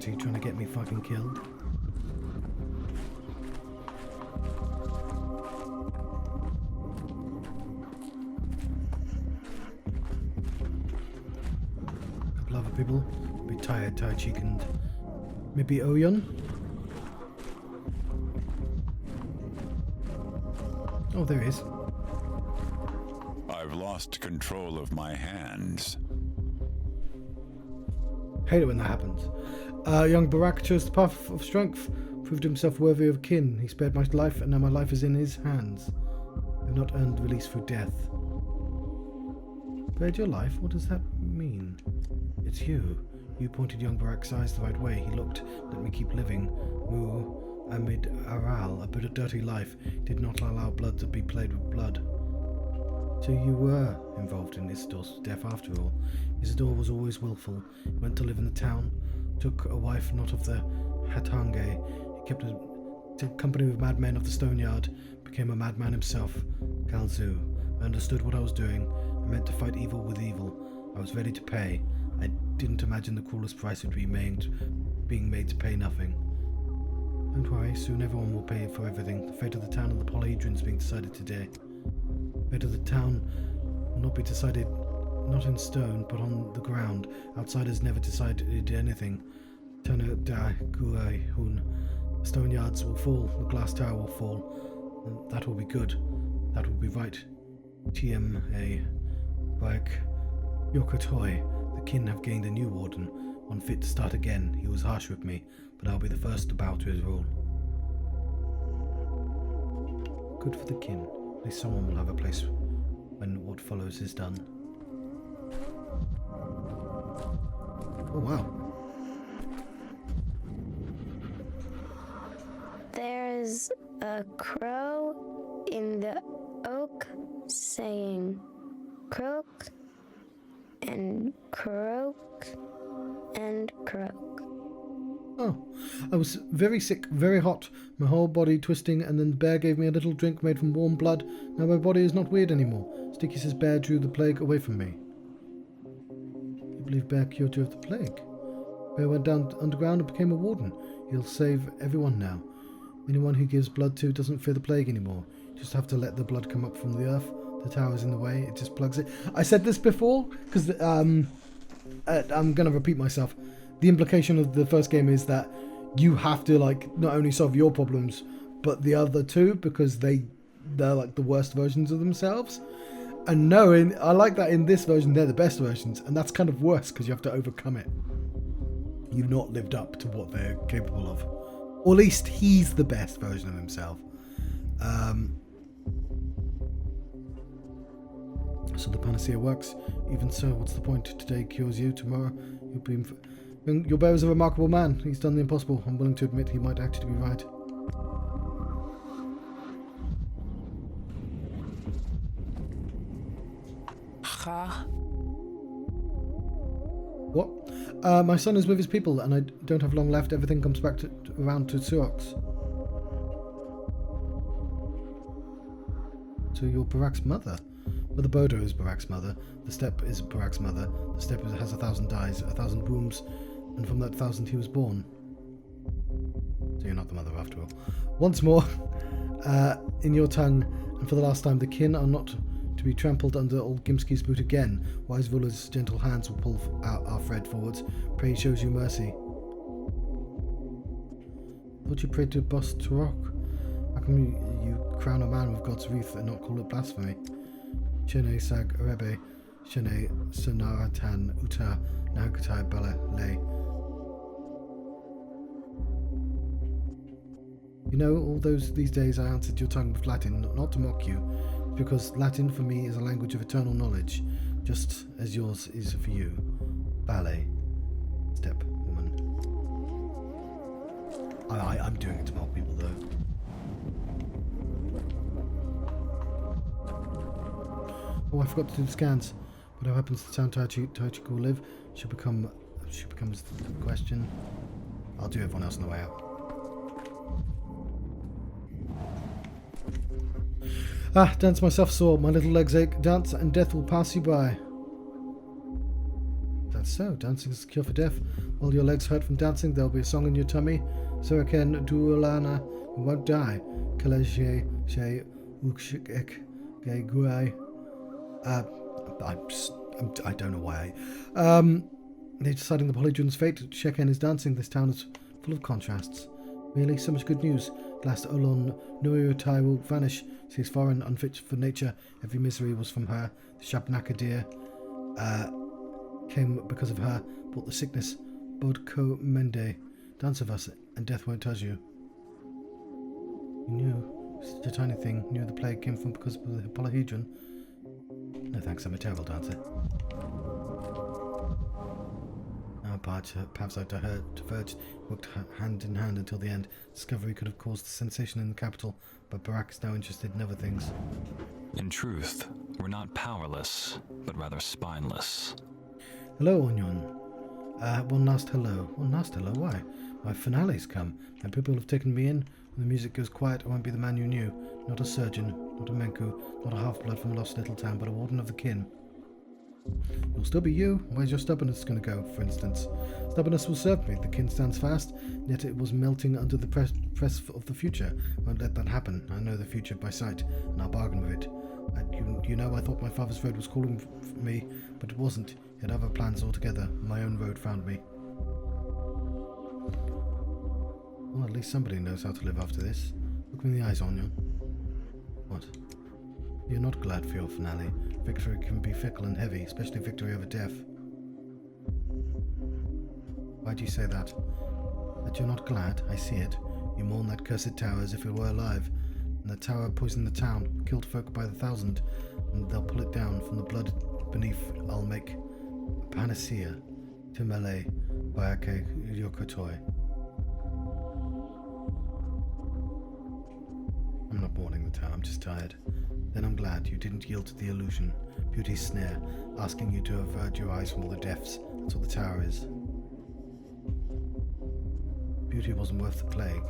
What, are you trying to get me fucking killed? A couple other people. Be tired, Tai-Cheek and maybe Oyeon. Oh, there he is. I've lost control of my hands. Hate it when that happens. Young Barak chose the path of strength, proved himself worthy of kin. He spared my life, and now my life is in his hands. I have not earned release through death. Spared your life? What does that mean? It's you. You pointed young Barak's eyes the right way. He looked, let me keep living. Mu Amid Aral, a bit of dirty life, did not allow blood to be played with blood. So you were involved in Isidor's death after all. Isidor was always willful. He went to live in the town, took a wife not of the Hatange. He kept a company with madmen of the Stoneyard, became a madman himself. Kalzu. I understood what I was doing. I meant to fight evil with evil. I was ready to pay. I didn't imagine the cruelest price would be being made to pay nothing. Don't worry, soon everyone will pay for everything. The fate of the town and the polyhedron is being decided today. The fate of the town will not be decided not in stone, but on the ground. Outsiders never decided anything. Turner da Guai Hun. The stone yards will fall, the glass tower will fall. That will be good. That will be right. TM like Yokotoi. The kin have gained a new warden, one fit to start again. He was harsh with me, but I'll be the first to bow to his rule. Good for the kin. At least someone will have a place when what follows is done. Oh wow. There's a crow in the oak saying croak and croak and croak. Oh, I was very sick, very hot, my whole body twisting, and then the bear gave me a little drink made from warm blood. Now my body is not weird anymore. Sticky says bear drew the plague away from me. You believe bear cured you of the plague? Bear went down underground and became a warden. He'll save everyone now. Anyone who gives blood to doesn't fear the plague anymore. You just have to let the blood come up from the earth. The tower's in the way, it just plugs it. I said this before, because I'm going to repeat myself. The implication of the first game is that you have to like not only solve your problems, but the other two, because they're like the worst versions of themselves. And no, I like that in this version they're the best versions, and that's kind of worse because you have to overcome it. You've not lived up to what they're capable of. Or at least he's the best version of himself. So the panacea works. Even so, what's the point? Today cures you, tomorrow you'll be... Your bear is a remarkable man. He's done the impossible. I'm willing to admit he might actually be right. What? My son is with his people, and I don't have long left. Everything comes back around to Suox. So you're Barak's mother? Well, the Bodo is Barak's mother. The steppe is Barak's mother. The steppe has 1,000 dyes, 1,000 wombs, and from that 1,000 he was born. So you're not the mother after all. Once more, in your tongue, and for the last time, the kin are not to be trampled under old Gimski's boot again. Wise ruler's gentle hands will pull our thread forwards. Pray he shows you mercy. Thought you prayed to Boss Turok. How come you crown a man with God's wreath and not call it blasphemy? Shene Sag Rebe, Shene Sonaratan Uta Nagatai Bala Lay. You know, all these days I answered your tongue with Latin, not to mock you, because Latin for me is a language of eternal knowledge, just as yours is for you. Ballet. Step woman. I'm doing it to mock people though. Oh, I forgot to do the scans. What happens to the town Tai-Cheek will live? She becomes the question. I'll do everyone else on the way out. Dance myself sore. My little legs ache. Dance and death will pass you by. That's so. Dancing is a cure for death. While your legs hurt from dancing, there'll be a song in your tummy. Suraken duulana, you won't die. Kaleje she ukshik gay guai. I don't know why. They're deciding the Polyjune's fate. Sheken is dancing. This town is full of contrasts. Really, so much good news. At last Olon Nuiutai will vanish. She is foreign, unfit for nature. Every misery was from her. The Shabnaka deer came because of her. Brought the sickness. Bodko Mende. Dance of us, and death won't touch you. You knew. Such a tiny thing. Knew the plague came from because of the Polyhedron. No thanks, I'm a terrible dancer. Our paths are diverged, worked hand in hand until the end. Discovery could have caused the sensation in the capital, but Barak is now interested in other things. In truth, we're not powerless, but rather spineless. Hello, Onyon. One last hello. One last hello? Why? My finale's come, and people have taken me in. When the music goes quiet, I won't be the man you knew. Not a surgeon, not a Menku, not a half-blood from a lost little town, but a warden of the kin. You'll still be you. Where's your stubbornness going to go, for instance? Stubbornness will serve me. The kin stands fast, yet it was melting under the press of the future. Won't let that happen. I know the future by sight, and I'll bargain with it. You know, I thought my father's road was calling for me, but it wasn't. He had other plans altogether. My own road found me. Well, at least somebody knows how to live after this. Look me in the eyes, Anya. What? You're not glad for your finale. Victory can be fickle and heavy, especially victory over death. Why do you say that? That you're not glad? I see it. You mourn that cursed tower as if it were alive. And the tower poisoned the town, killed folk by the thousand, and they'll pull it down. From the blood beneath, I'll make a panacea to Malay Bayake Yokotoi. I'm not mourning the town, I'm just tired. Then I'm glad you didn't yield to the illusion, beauty's snare, asking you to avert your eyes from all the deaths. That's what the tower is. Beauty wasn't worth the plague.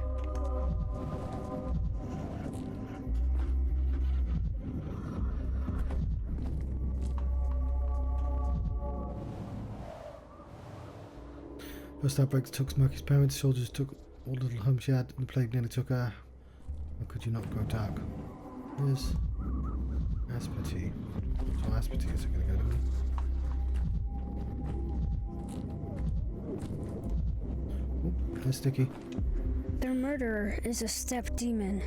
First outbreaks took Smirky's parents, soldiers took all the little home she had, and the plague nearly took her. How could you not go dark? Yes. Asperty. So Asperty is it going to go to me? Oh, that's sticky. Their murderer is a steppe demon.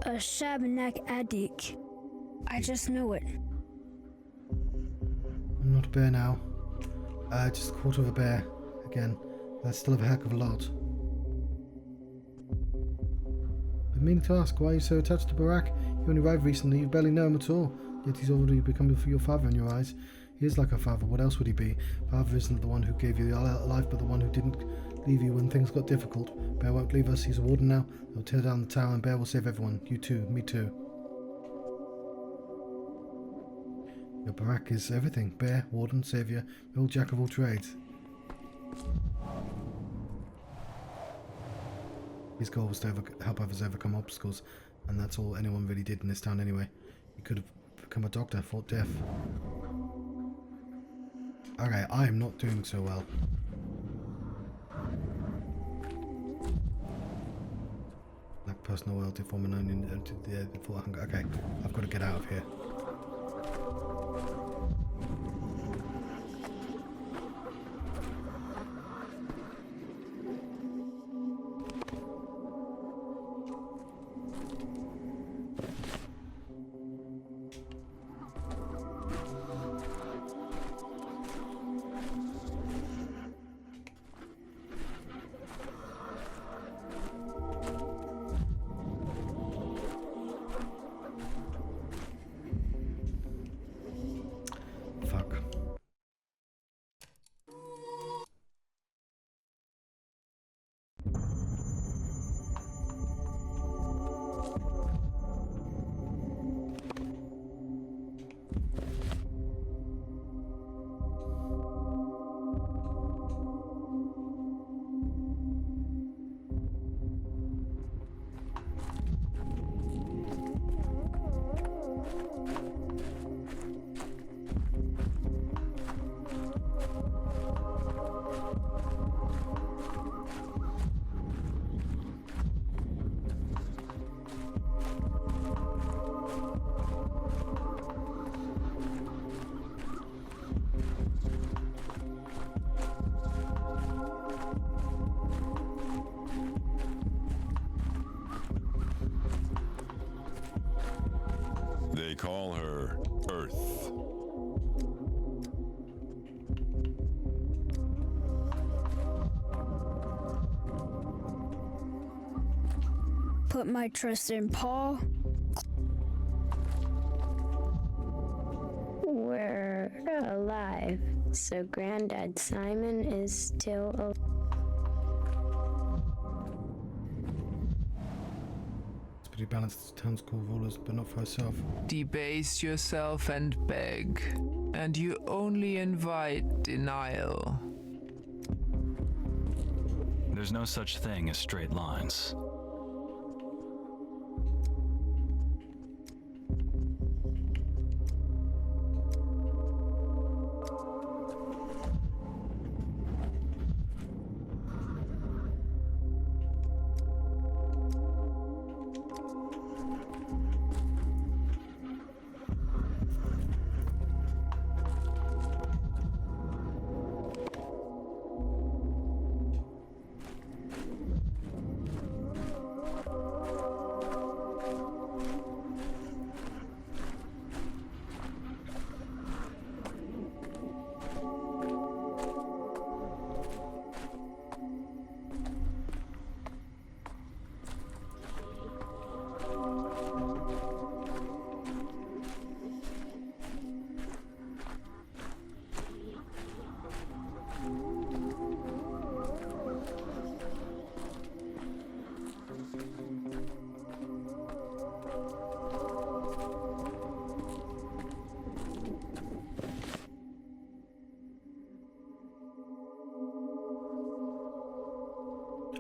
A Shabnak Adik. I just know it. I'm not a bear now. Just a quarter of a bear. Again, that's still a heck of a lot. I've been meaning to ask, why are you so attached to Barak? He only arrived recently, you barely know him at all. Yet he's already become your father in your eyes. He is like a father, what else would he be? Father isn't the one who gave you the life, but the one who didn't leave you when things got difficult. Bear won't leave us, he's a warden now. They'll tear down the tower and Bear will save everyone. You too, me too. Your Barak is everything. Bear, warden, saviour, the old jack of all trades. His goal was to help others overcome obstacles, and that's all anyone really did in this town anyway. He could have become a doctor, fought death. Okay, I am not doing so well. Lack personal loyalty, form known for hunger. Okay, I've got to get out of here. earth. Put my trust in Paul. We're alive, so Granddad Simon is still alive. It's pretty balanced. The town's core rulers, but not for herself. Debase yourself and beg, and you only invite denial. There's no such thing as straight lines.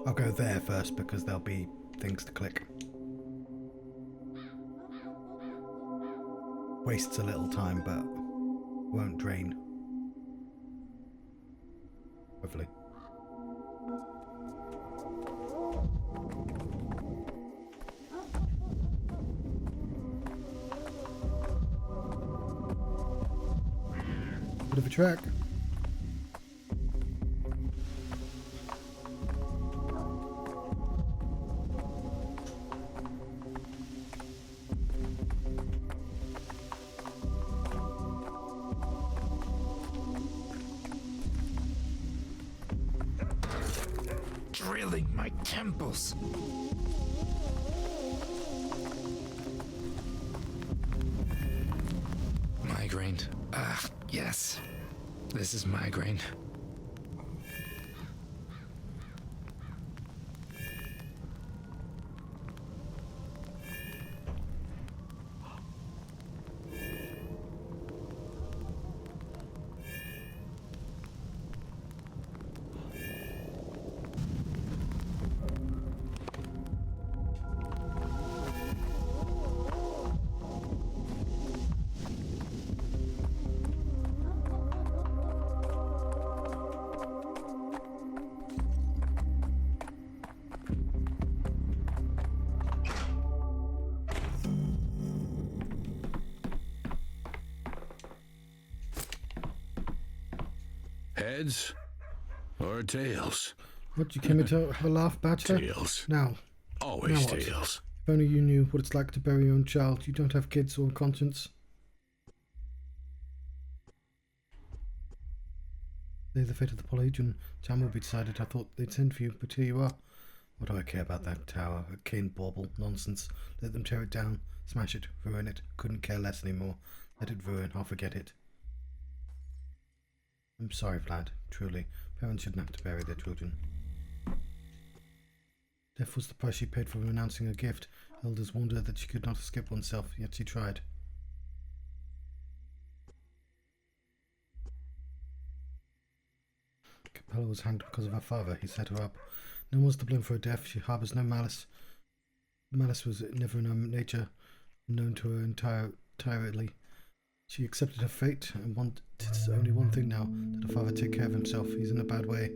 I'll go there first because there'll be things to click. Wastes a little time, but won't drain. Hopefully. Bit of a track. Drilling my temples. Migraine. Ah, yes. This is migraine. Heads or tails? What, you came in to have a laugh, Badger? Tails. Now. Always now what? tails. If only you knew what it's like to bury your own child. You don't have kids or a conscience. They're the fate of the Palladian. Time will be decided. I thought they'd send for you, but here you are. What do I care about that tower? A cane bauble. Nonsense. Let them tear it down. Smash it. Ruin it. Couldn't care less anymore. Let it ruin. I'll forget it. I'm sorry, Vlad. Truly. Parents shouldn't have to bury their children. Death was the price she paid for renouncing her gift. Elders warned her that she could not escape oneself, yet she tried. Capella was hanged because of her father. He set her up. No one's to blame for her death. She harbours no malice. Malice was never in her nature, known to her entirely. She accepted her fate and wanted only one thing now, that her father take care of himself. He's in a bad way.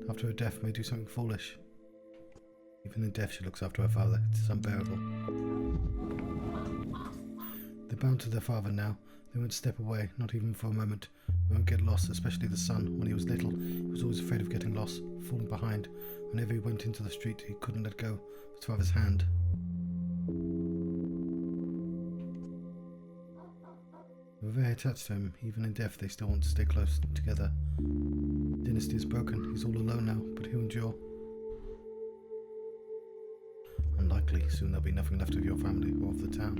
After her death may do something foolish. Even in death she looks after her father. It's unbearable. They're bound to their father now. They won't step away, not even for a moment. They won't get lost, especially the son. When he was little, he was always afraid of getting lost, falling behind. Whenever he went into the street, he couldn't let go of his father's hand. They were very attached to him. Even in death, they still want to stay close together. Dynasty is broken. He's all alone now, but he'll endure. Unlikely. Soon there'll be nothing left of your family or of the town.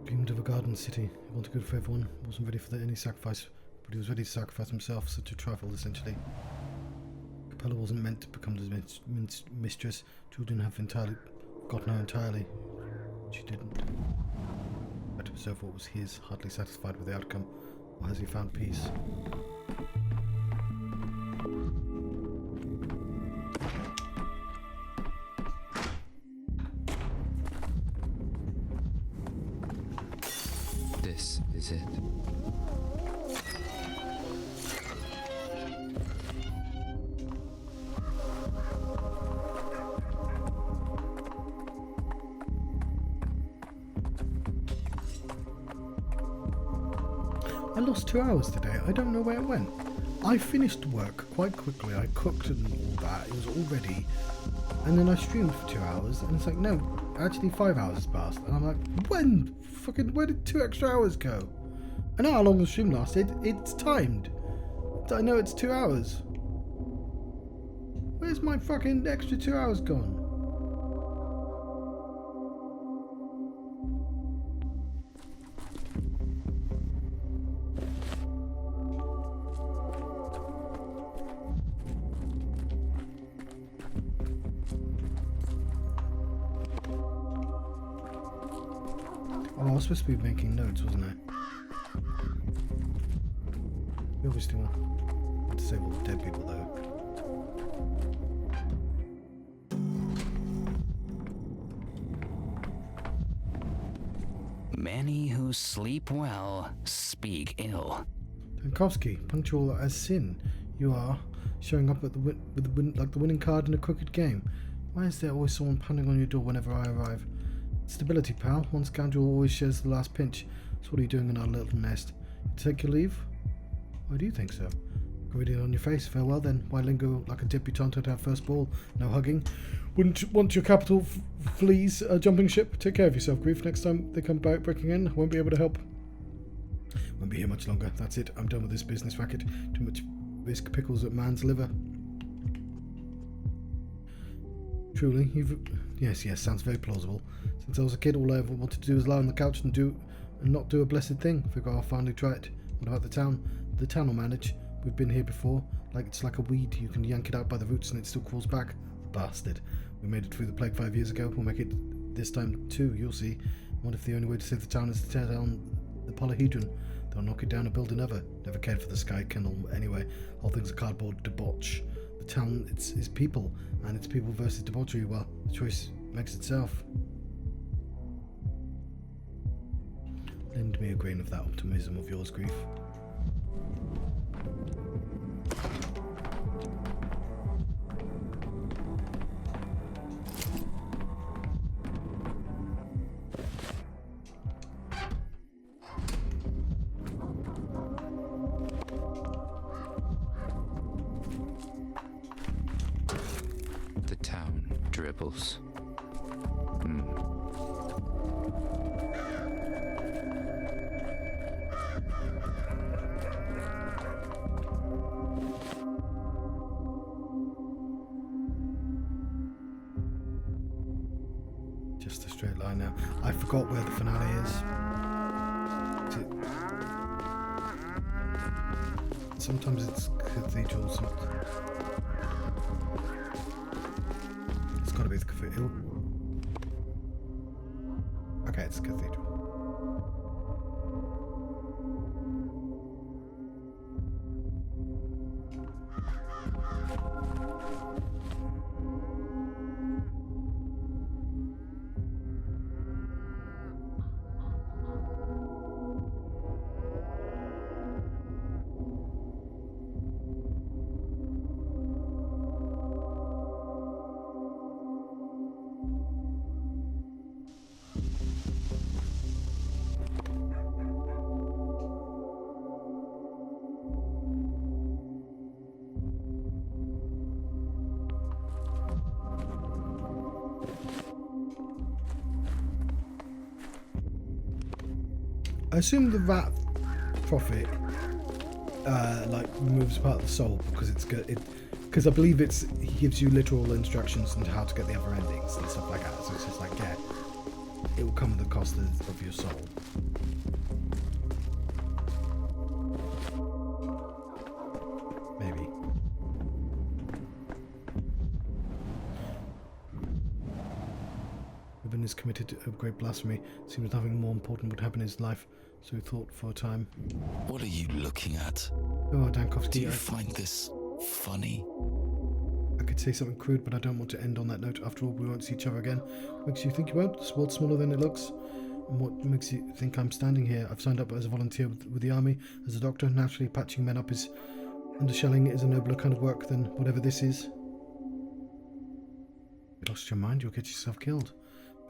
Dreamed of a garden city. He wanted good for everyone. Wasn't ready for any sacrifice, but he was ready to sacrifice himself. Such a trifle, essentially. Capella wasn't meant to become his mistress. Children have forgotten her entirely. She didn't. Had to preserve what was his, hardly satisfied with the outcome. Or has he found peace? This is it. I lost 2 hours today. I don't know where it went. I finished work quite quickly. I cooked and all that. It was all ready. And then I streamed for 2 hours. And it's like, no, actually 5 hours has passed. And I'm like, where did 2 extra hours go? I know how long the stream lasted. It's timed. I know it's 2 hours. Where's my fucking extra 2 hours gone? Oh, I was supposed to be making notes, wasn't I? We obviously want to save all the dead people, though. Many who sleep well speak ill. Tankowski, punctual as sin. You are showing up at like the winning card in a crooked game. Why is there always someone pounding on your door whenever I arrive? Stability, pal. One scoundrel always shares the last pinch. So what are you doing in our little nest? Take your leave? Why do you think so? Read it on your face. Farewell then. Why linger like a debutante at our first ball? No hugging. Wouldn't you want your capital fleas a jumping ship? Take care of yourself, Grief. Next time they come back breaking in, I won't be able to help. Won't be here much longer. That's it. I'm done with this business racket. Too much risk pickles at man's liver. Truly, you've... Yes, sounds very plausible. Since I was a kid, all I ever wanted to do was lie on the couch and not do a blessed thing. Figure I'll finally try it. What about the town? The town will manage. We've been here before. It's like a weed. You can yank it out by the roots and it still crawls back. Bastard. We made it through the plague 5 years ago. We'll make it this time too, you'll see. What if the only way to save the town is to tear down the polyhedron? They'll knock it down and build another. Never cared for the sky kennel anyway. All things are cardboard debauch. The town, it's people, and it's people versus debauchery. Well, the choice makes itself. Lend me a grain of that optimism of yours, Grief. The town dribbles. Just a straight line now. I forgot where the finale is. Sometimes it's cathedrals. It's got to be the cathedral. Okay, it's cathedral. I assume the rat prophet like removes part of the soul because it's good. Because I believe he gives you literal instructions on how to get the other endings and stuff like that. So it's just like, yeah, it will come at the cost of your soul. Maybe. Ruben is committed to a great blasphemy. Seems nothing more important would happen in his life, so he thought for a time. What are you looking at? Oh, Dankovsky. Do you find this funny? I could say something crude, but I don't want to end on that note. After all, we won't see each other again. What makes you think you won't? This world's smaller than it looks. And what makes you think I'm standing here? I've signed up as a volunteer with the army, as a doctor. Naturally, patching men up is undershelling is a nobler kind of work than whatever this is. You lost your mind, you'll get yourself killed.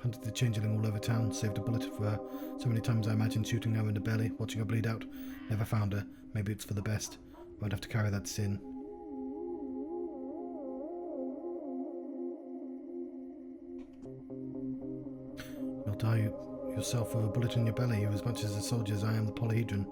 Hunted the changeling all over town, saved a bullet for her. So many times I imagined shooting her in the belly, watching her bleed out. Never found her. Maybe it's for the best. I won't have to carry that sin. You'll die yourself with a bullet in your belly. You're as much as a soldier as I am the polyhedron.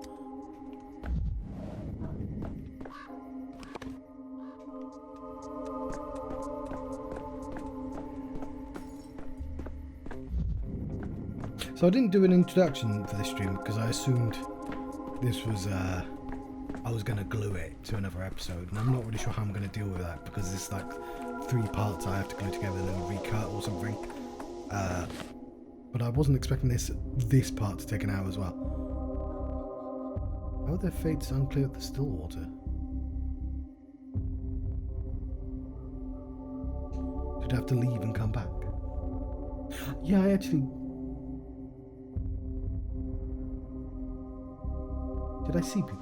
So I didn't do an introduction for this stream because I assumed this was I was going to glue it to another episode, and I'm not really sure how I'm going to deal with that because it's like 3 parts I have to glue together and then recut or something. But I wasn't expecting this part to take an hour as well. How are their fates unclear at the Stillwater? Did I have to leave and come back? Yeah, I actually... Did I see people?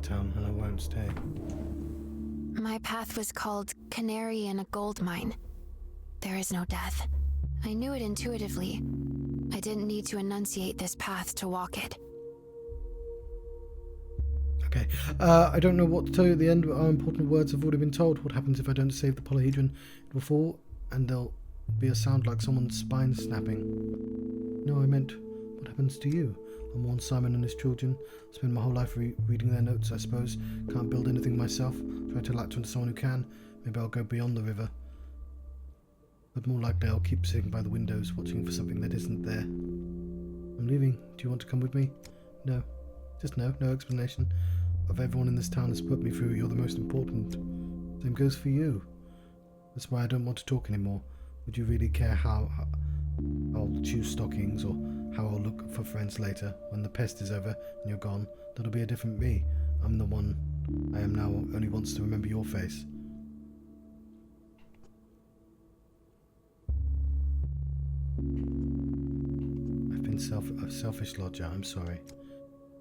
Town, and I won't stay. My path was called Canary in a Gold Mine. There is no death. I knew it intuitively. I didn't need to enunciate this path to walk it. Okay, I don't know what to tell you at the end, but our important words have already been told. What happens if I don't save the polyhedron? It will fall, and there'll be a sound like someone's spine snapping. No, I meant, what happens to you? I mourn Simon and his children. Spend my whole life reading their notes, I suppose. Can't build anything myself. Try to latch onto someone who can. Maybe I'll go beyond the river. But more likely I'll keep sitting by the windows, watching for something that isn't there. I'm leaving. Do you want to come with me? No. Just no. No explanation. Of everyone in this town has put me through, you're the most important. Same goes for you. That's why I don't want to talk anymore. Would you really care how I'll choose stockings, or how I'll look for friends later? When the pest is over and you're gone, that'll be a different me. I'm the one I am now only wants to remember your face. I've been a selfish lodger, I'm sorry.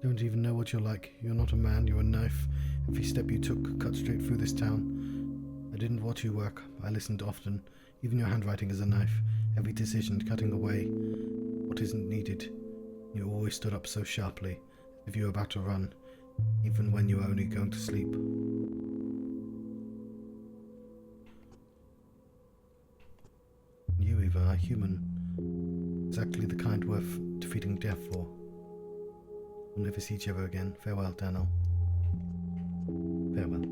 Don't even know what you're like. You're not a man, you're a knife. Every step you took cut straight through this town. I didn't watch you work, I listened often. Even your handwriting is a knife. Every decision cutting away what isn't needed. You always stood up so sharply, as if you were about to run, even when you were only going to sleep. You, Eva, are human. Exactly the kind worth defeating death for. We'll never see each other again. Farewell, Daniel. Farewell.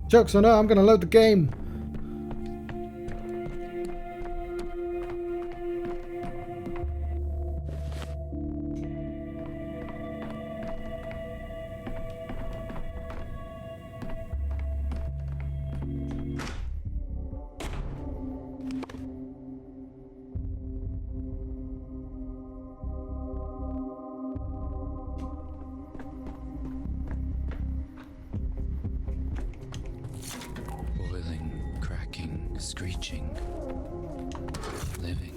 Jokes on her, I'm gonna load the game. screeching, living.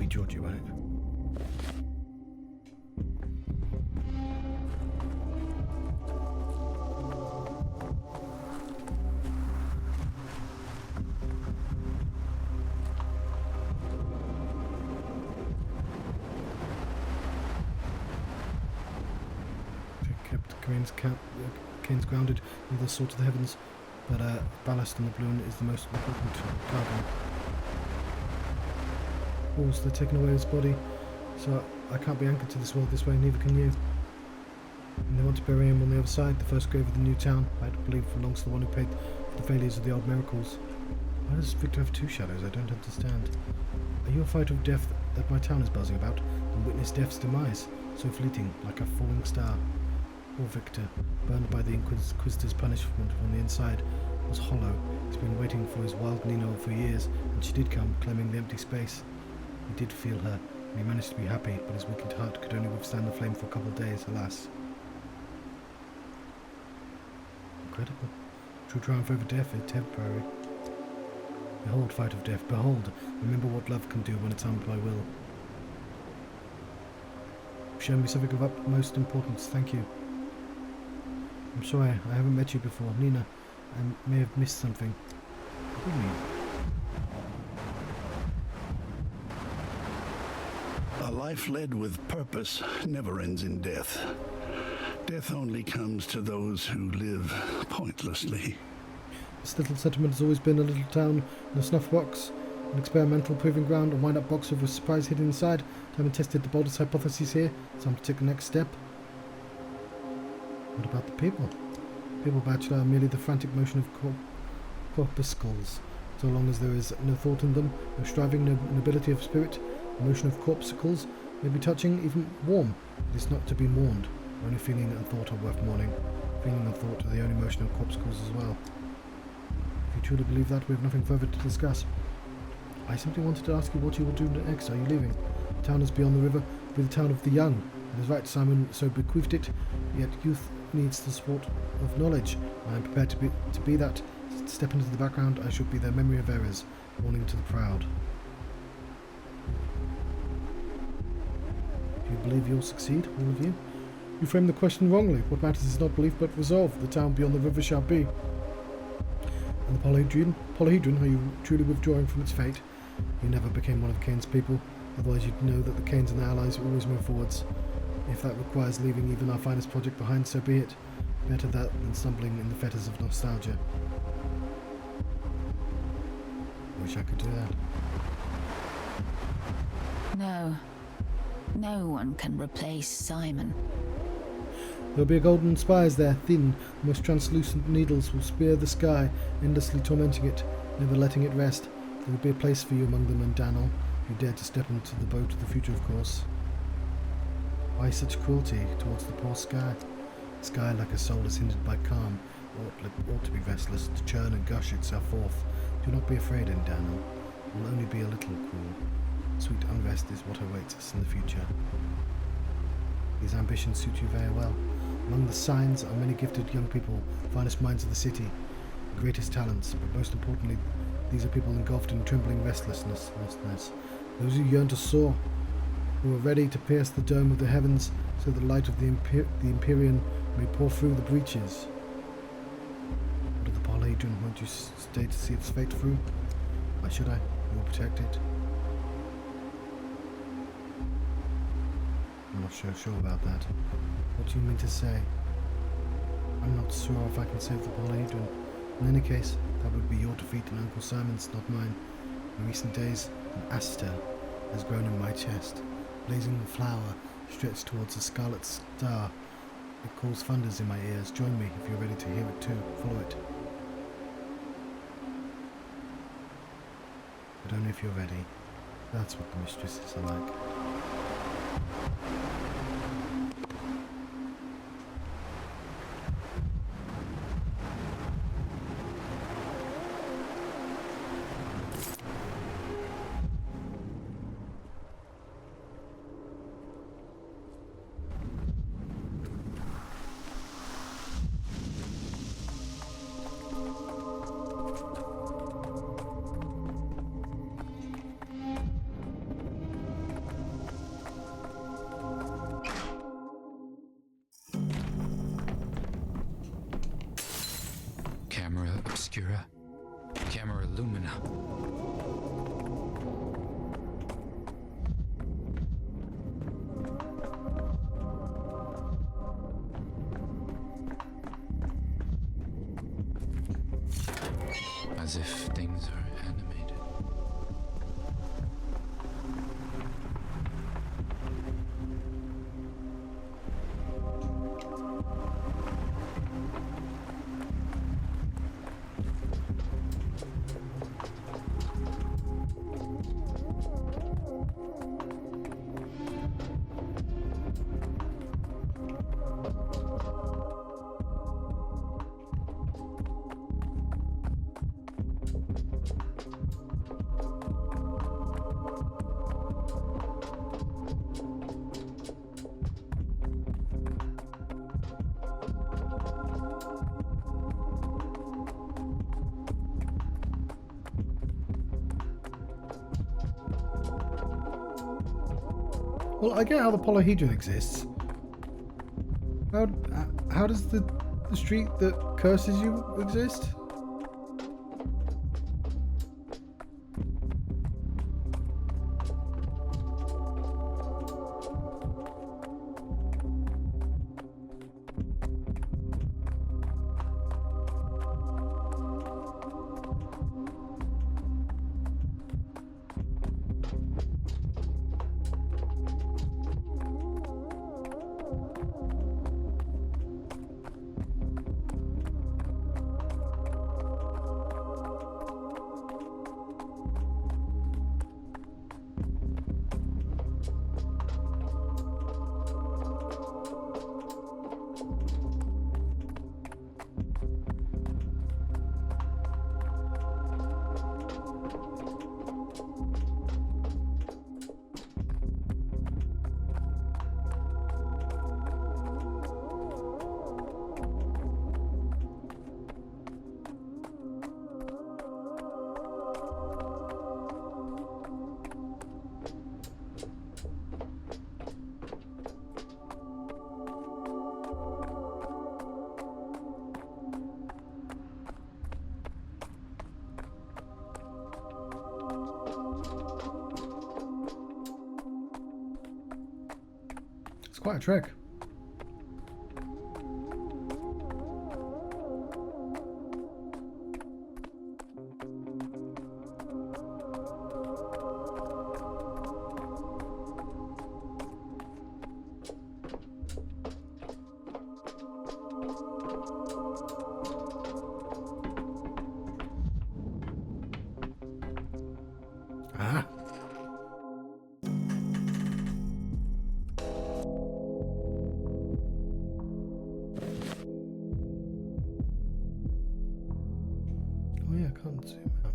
Georgie, won't it? Kept Kane's grounded in the sort of the heavens, but ballast in the balloon is the most important cargo. Walls, they're taking away his body, so I can't be anchored to this world this way, neither can you. And they want to bury him on the other side, the first grave of the new town. I believe belongs to the one who paid for the failures of the old miracles. Why does Victor have two shadows? I don't understand. Are you a fighter of death that my town is buzzing about, and witness death's demise, so fleeting, like a falling star? Poor Victor, burned by the Inquisitor's punishment from the inside, was hollow. He's been waiting for his wild Nino for years, and she did come, claiming the empty space. He did feel her, and he managed to be happy, but his wicked heart could only withstand the flame for a couple of days, alas. Incredible. True triumph over death is temporary. Behold, fight of death, behold! Remember what love can do when it's armed by will. You've shown me something of utmost importance, thank you. I'm sorry, I haven't met you before. Nina, I may have missed something. What do you mean? A life led with purpose never ends in death. Death only comes to those who live pointlessly. This little settlement has always been a little town in a snuff box, an experimental proving ground, a wind-up box with a surprise hidden inside. I haven't tested the boldest hypotheses here. It's time to take the next step. What about the people? People, Bachelor, are merely the frantic motion of corpuscles. So long as there is no thought in them, no striving, no nobility of spirit, the motion of corpuscles may be touching, even warm. It is not to be mourned. Only feeling and thought are worth mourning. Feeling and thought are the only motion of corpuscles as well. If you truly believe that, we have nothing further to discuss. I simply wanted to ask you what you will do next. Are you leaving? The town is beyond the river, will be the town of the young. It is right Simon so bequeathed it, yet youth needs the support of knowledge. I am prepared to be that. Step into the background, I should be the memory of errors, warning to the proud. Do you believe you'll succeed, all of you? You framed the question wrongly. What matters is not belief but resolve. The town beyond the river shall be. And the Polyhedron, are you truly withdrawing from its fate? You never became one of Kane's people, otherwise you'd know that the Kanes and their allies will always move forwards. If that requires leaving even our finest project behind, so be it. Better that than stumbling in the fetters of nostalgia. Wish I could do that. No. No one can replace Simon. There'll be golden spires there, thin, almost translucent needles will spear the sky, endlessly tormenting it, never letting it rest. There will be a place for you among them, and Daniel, you dare to step into the boat of the future, of course. Why such cruelty towards the poor sky? The sky, like a soul, is hindered by calm, ought to be restless, to churn and gush itself forth. Do not be afraid, and Daniel, it will only be a little cruel. Sweet unrest is what awaits us in the future. These ambitions suit you very well. Among the signs are many gifted young people, finest minds of the city, greatest talents, but most importantly, these are people engulfed in trembling restlessness. Those who yearn to soar, who are ready to pierce the dome of the heavens so the light of the Empyrean may pour through the breaches. But of the Polyhedron, won't you stay to see its fate through? Why should I? You will protect it. I'm not sure about that. What do you mean to say? I'm not sure if I can save the Polyhedron. In any case, that would be your defeat and Uncle Simon's, not mine. In recent days, an aster has grown in my chest. Blazing flower stretched towards a scarlet star It calls thunders in my ears. Join me if you're ready to hear it too. Follow it. But only if you're ready. That's what the mistresses are like. Camera obscura. Camera lumina. As if things are animated. Well, I get how the polyhedron exists. How does the street that curses you exist? It's quite a trek. Ah. Oh yeah, I can't zoom out.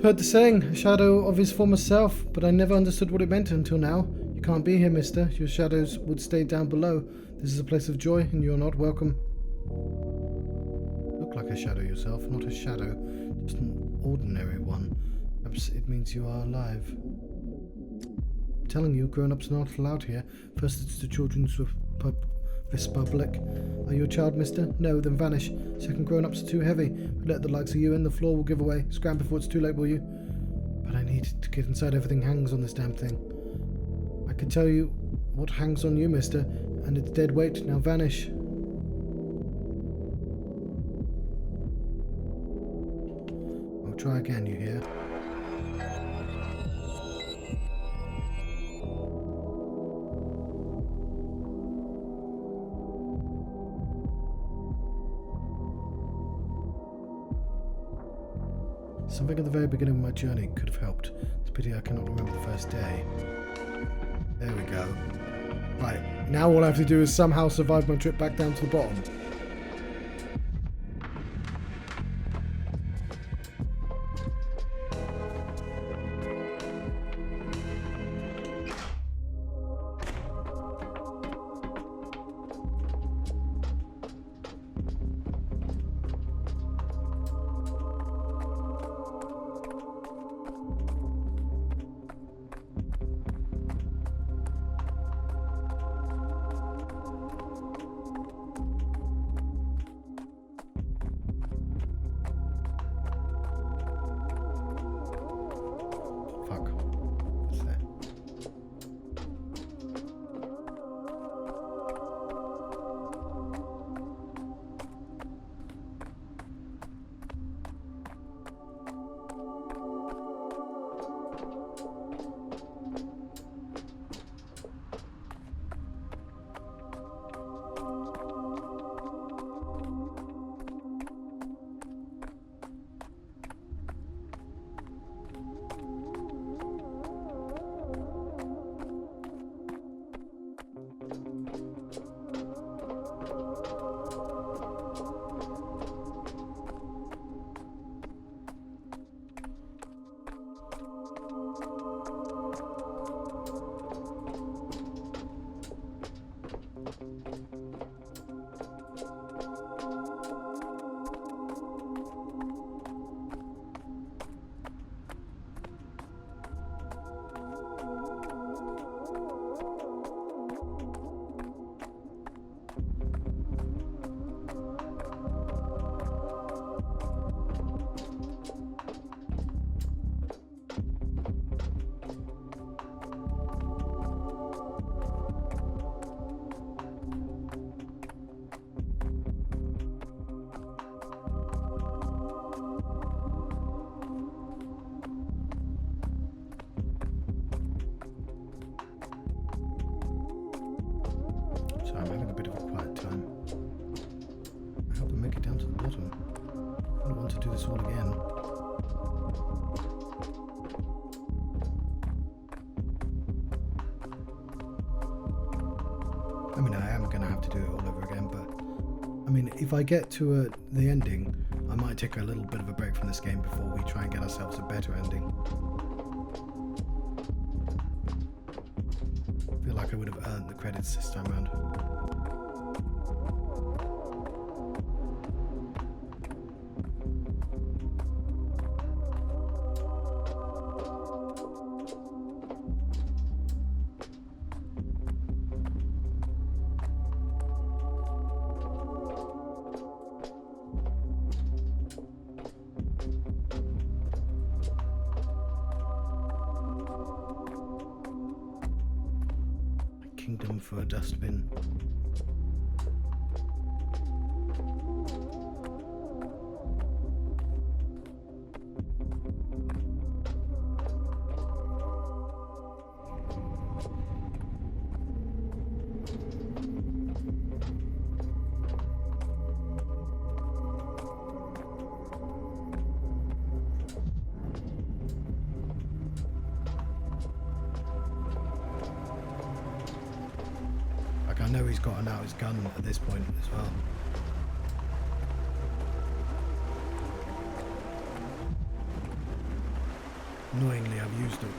Heard the saying, a shadow of his former self, but I never understood what it meant until now. You can't be here, mister. Your shadows would stay down below. This is a place of joy, and you're not welcome. Look like a shadow yourself, not a shadow, just an ordinary one. Perhaps it means you are alive. I'm telling you, grown-ups are not allowed here. First it's the children's public. Are you a child, mister? No, then vanish. Second, grown-ups are too heavy. But let the likes of you in, the floor will give away. Scram before it's too late, will you? But I need to get inside. Everything hangs on this damn thing. can tell you what hangs on you, mister, and it's dead weight. Now vanish. I'll try again, you hear? Something at the very beginning of my journey could have helped. It's a pity I cannot remember the first day. There we go. Right, now all I have to do is somehow survive my trip back down to the bottom. I'm having a bit of a quiet time. I hope I make it down to the bottom. I don't want to do this all again. I mean, I am going to have to do it all over again, but I mean, if I get to the ending, I might take a little bit of a break from this game before we try and get ourselves a better ending. I feel like I would have earned the credits this time around. Kingdom for a dustbin. I know he's gotten out his gun at this point as well. Annoyingly, I've used it.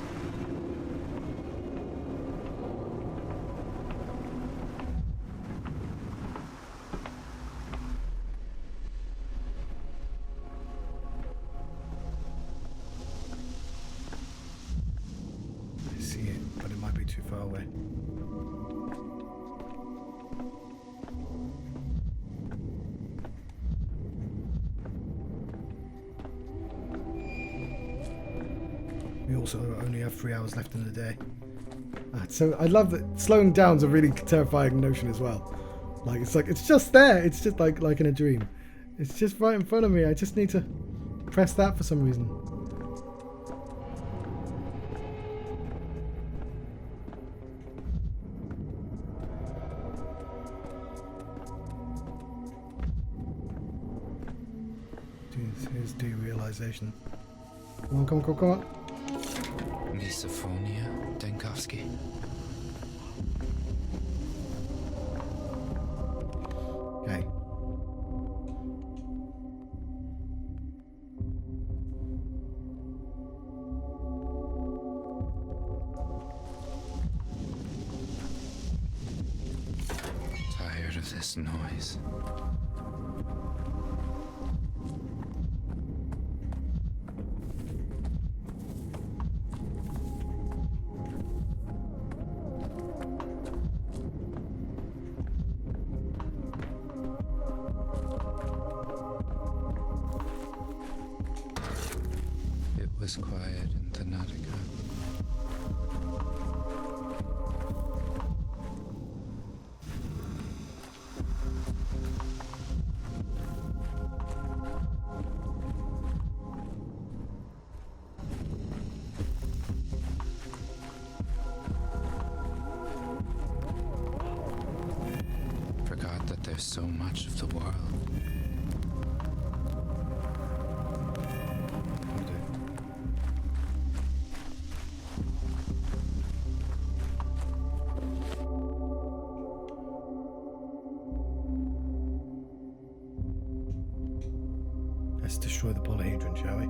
I see it, but it might be too far away. We also only have 3 hours left in the day. So I love that slowing down's a really terrifying notion as well. Like it's just there. It's just like in a dream. It's just right in front of me. I just need to press that for some reason. Here's derealization. Come on. Misophonia, Denkovsky. Okay. Tired of this noise. It was quiet in Thanatica. Forgot that there's so much of the world. Let's destroy the polyhedron, shall we?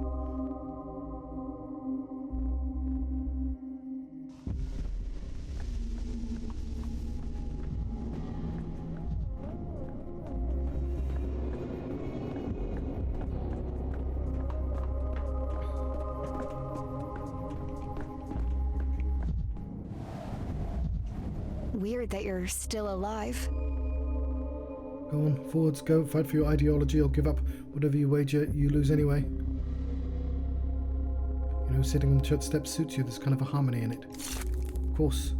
Weird that you're still alive. Go on, forwards, go, fight for your ideology or give up whatever you wager, you lose anyway. You know, sitting on the church steps suits you, there's kind of a harmony in it. Of course,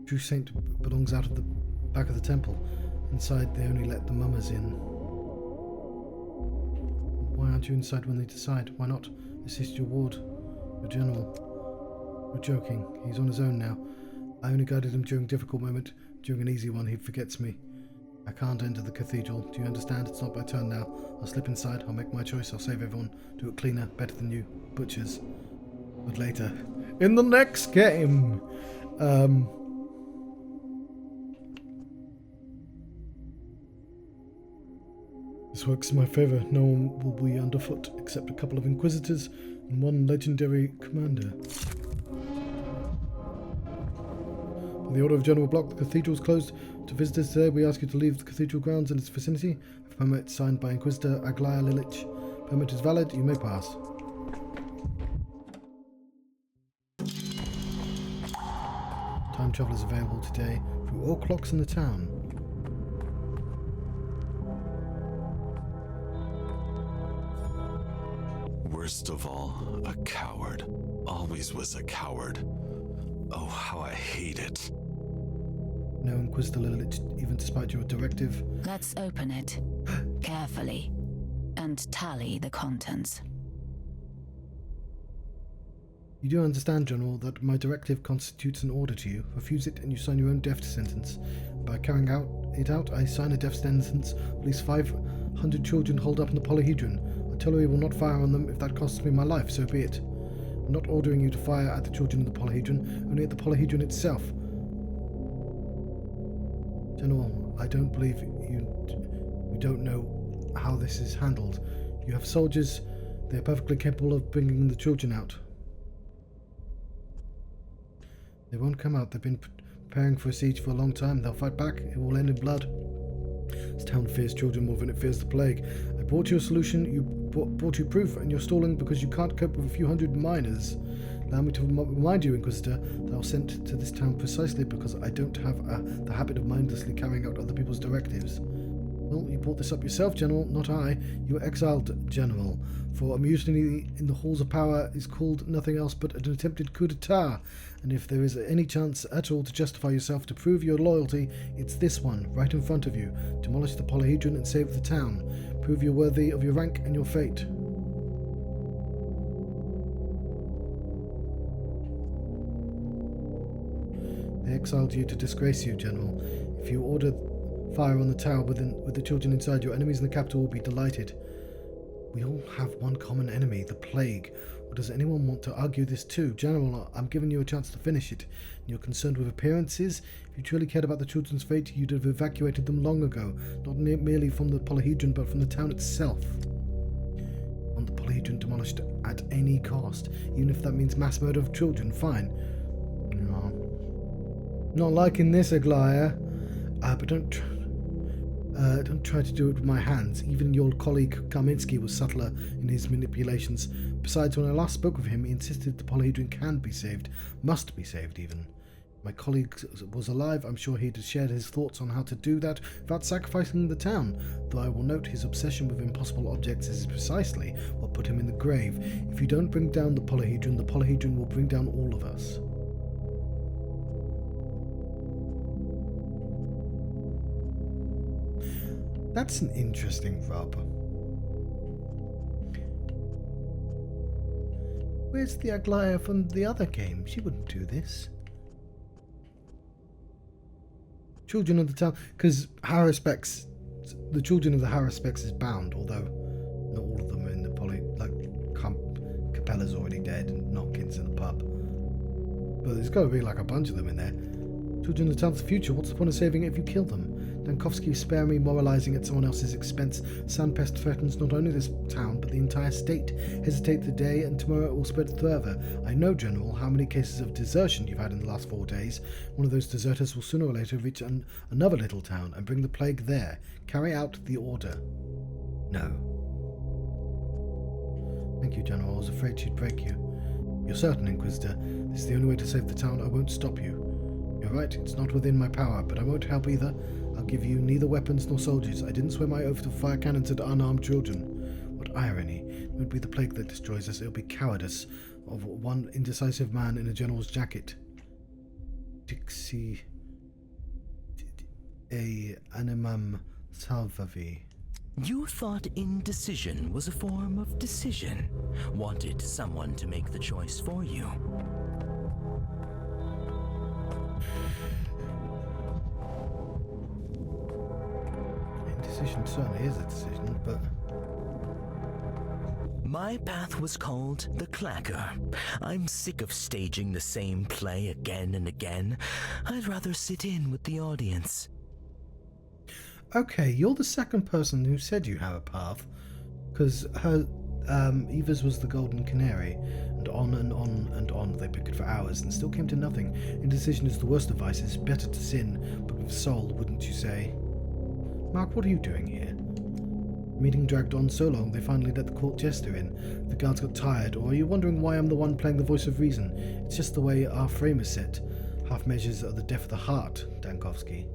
true saint belongs out of the back of the temple. Inside, they only let the mummers in. Why aren't you inside when they decide? Why not assist your ward, your general? We're joking, he's on his own now. I only guided him during a difficult moment. During an easy one, he forgets me. I can't enter the cathedral. Do you understand? It's not my turn now. I'll slip inside. I'll make my choice. I'll save everyone. Do it cleaner, better than you. Butchers. But later. In the next game! This works in my favour. No one will be underfoot except a couple of inquisitors and one legendary commander. The Order of General Block, the cathedral is closed to visitors today. We ask you to leave the cathedral grounds and its vicinity. A permit signed by Inquisitor Aglaya Lilich. Permit is valid. You may pass. Time travel is available today through all clocks in the town. Worst of all, a coward. Always was a coward. Oh, how I hate it. No, Inquisitor Lilich, even despite your directive. Let's open it carefully and tally the contents. You do understand, General, that my directive constitutes an order to you. Refuse it and you sign your own death sentence. By carrying it out, I sign a death sentence of at least 500 children holed up in the polyhedron. Artillery will not fire on them if that costs me my life, so be it. I'm not ordering you to fire at the children of the polyhedron, only at the polyhedron itself. General, I don't believe you don't know how this is handled. You have soldiers, they are perfectly capable of bringing the children out. They won't come out, they've been preparing for a siege for a long time. They'll fight back, it will end in blood. This town fears children more than it fears the plague. I brought you a solution, you brought you proof, and you're stalling because you can't cope with a few hundred miners. Allow me to remind you, Inquisitor, that I was sent to this town precisely because I don't have the habit of mindlessly carrying out other people's directives. Well, you brought this up yourself, General, not I. You were exiled, General, for a mutiny in the halls of power is called nothing else but an attempted coup d'etat. And if there is any chance at all to justify yourself, to prove your loyalty, it's this one, right in front of you. Demolish the Polyhedron and save the town. Prove you're worthy of your rank and your fate. They exiled you to disgrace you, General. If you order fire on the tower with the children inside, your enemies in the capital will be delighted. We all have one common enemy, the plague. Or does anyone want to argue this too? General, I'm giving you a chance to finish it. And you're concerned with appearances? If you truly cared about the children's fate, you'd have evacuated them long ago. Not merely from the Polyhedron, but from the town itself. You want the Polyhedron demolished at any cost, even if that means mass murder of children, fine. No. Not liking this, Aglaya. But don't try to do it with my hands. Even your colleague Kaminsky was subtler in his manipulations. Besides, when I last spoke with him, he insisted the Polyhedron can be saved. Must be saved, even. If my colleague was alive, I'm sure he'd have shared his thoughts on how to do that without sacrificing the town. Though I will note his obsession with impossible objects is precisely what put him in the grave. If you don't bring down the Polyhedron will bring down all of us. That's an interesting rub. Where's the Aglaya from the other game? She wouldn't do this. Children of the town, because Harrispex, the children of the Harrispex is bound, although not all of them are in the Capella's already dead and Notkins in the pub. But there's got to be like a bunch of them in there. Children of the town's future, what's the point of saving it if you kill them? Dankovsky, spare me moralizing at someone else's expense. Sandpest threatens not only this town, but the entire state. Hesitate today, and tomorrow it will spread further. I know, General, how many cases of desertion you've had in the last 4 days. One of those deserters will sooner or later reach another little town and bring the plague there. Carry out the order. No. Thank you, General. I was afraid she'd break you. You're certain, Inquisitor. This is the only way to save the town. I won't stop you. You're right, it's not within my power, but I won't help either. I'll give you neither weapons nor soldiers. I didn't swear my oath to fire cannons at unarmed children. What irony. It won't be the plague that destroys us, it'll be cowardice of one indecisive man in a general's jacket. Dixie... animam salvavi. You thought indecision was a form of decision. Wanted someone to make the choice for you. Indecision certainly is a decision, but... My path was called the Clacker. I'm sick of staging the same play again and again. I'd rather sit in with the audience. Okay, you're the second person who said you have a path, because her Eva's was the Golden Canary, and on and on and on they bickered for hours and still came to nothing. Indecision is the worst of vices. Better to sin, but with soul, wouldn't you say? Mark, what are you doing here? The meeting dragged on so long they finally let the court jester in. The guards got tired, or are you wondering why I'm the one playing the voice of reason? It's just the way our frame is set. Half measures are the deaf of the heart, Dankovsky.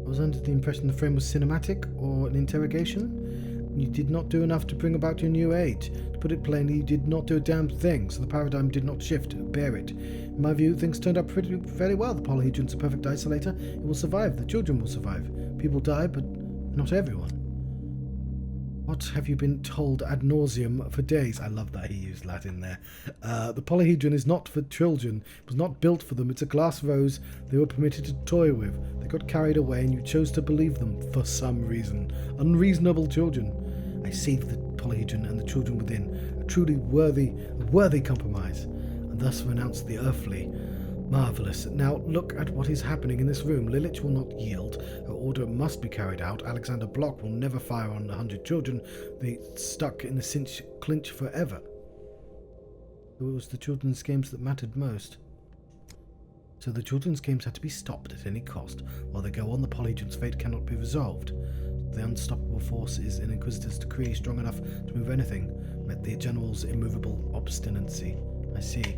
I was under the impression the frame was cinematic or an interrogation. You did not do enough to bring about your new age. To put it plainly, you did not do a damn thing, so the paradigm did not shift. Bear it. In my view, things turned out fairly well. The Polyhedron's a perfect isolator. It will survive. The children will survive. People die, but not everyone. What have you been told ad nauseum for days? I love that he used Latin there. The Polyhedron is not for children. It was not built for them. It's a glass rose they were permitted to toy with. They got carried away and you chose to believe them for some reason. Unreasonable children. I saved the Polyhedron and the children within. A truly worthy compromise. And thus renounced the earthly. Marvellous. Now look at what is happening in this room. Lilich will not yield. Her order must be carried out. Alexander Block will never fire on 100 children. They stuck in the clinch forever. It was the children's games that mattered most. So the children's games had to be stopped at any cost. While they go on, the Polyhedron's fate cannot be resolved. The unstoppable force is an Inquisitor's decree strong enough to move anything, met the General's immovable obstinacy. I see.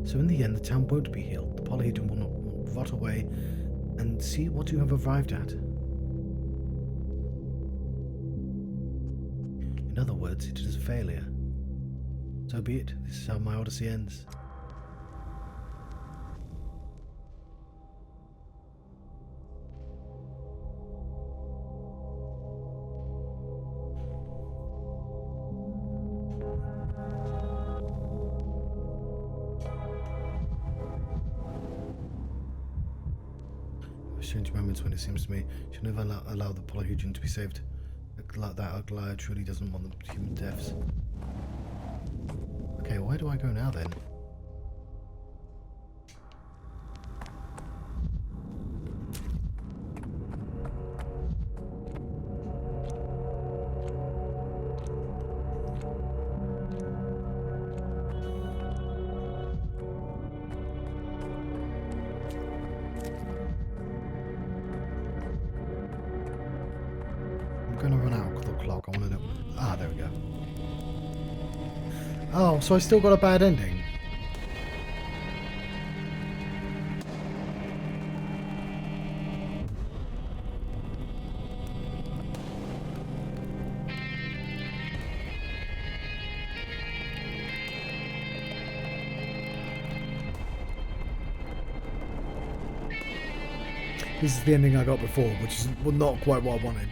So in the end, the town won't be healed. The polyhedron will not rot away. And see what you have arrived at. In other words, it is a failure. So be it. This is how my odyssey ends. Strange moments when it seems to me should never allow the polyhedron to be saved. That outlier truly doesn't want the human deaths. Okay, where do I go now then? Oh, so I still got a bad ending. This is the ending I got before, which is not quite what I wanted.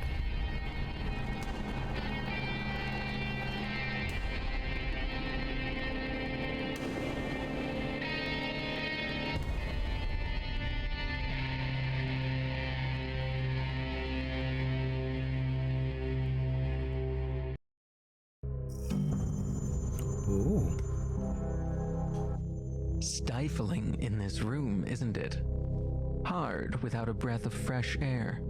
Stifling in this room, isn't it? Hard without a breath of fresh air.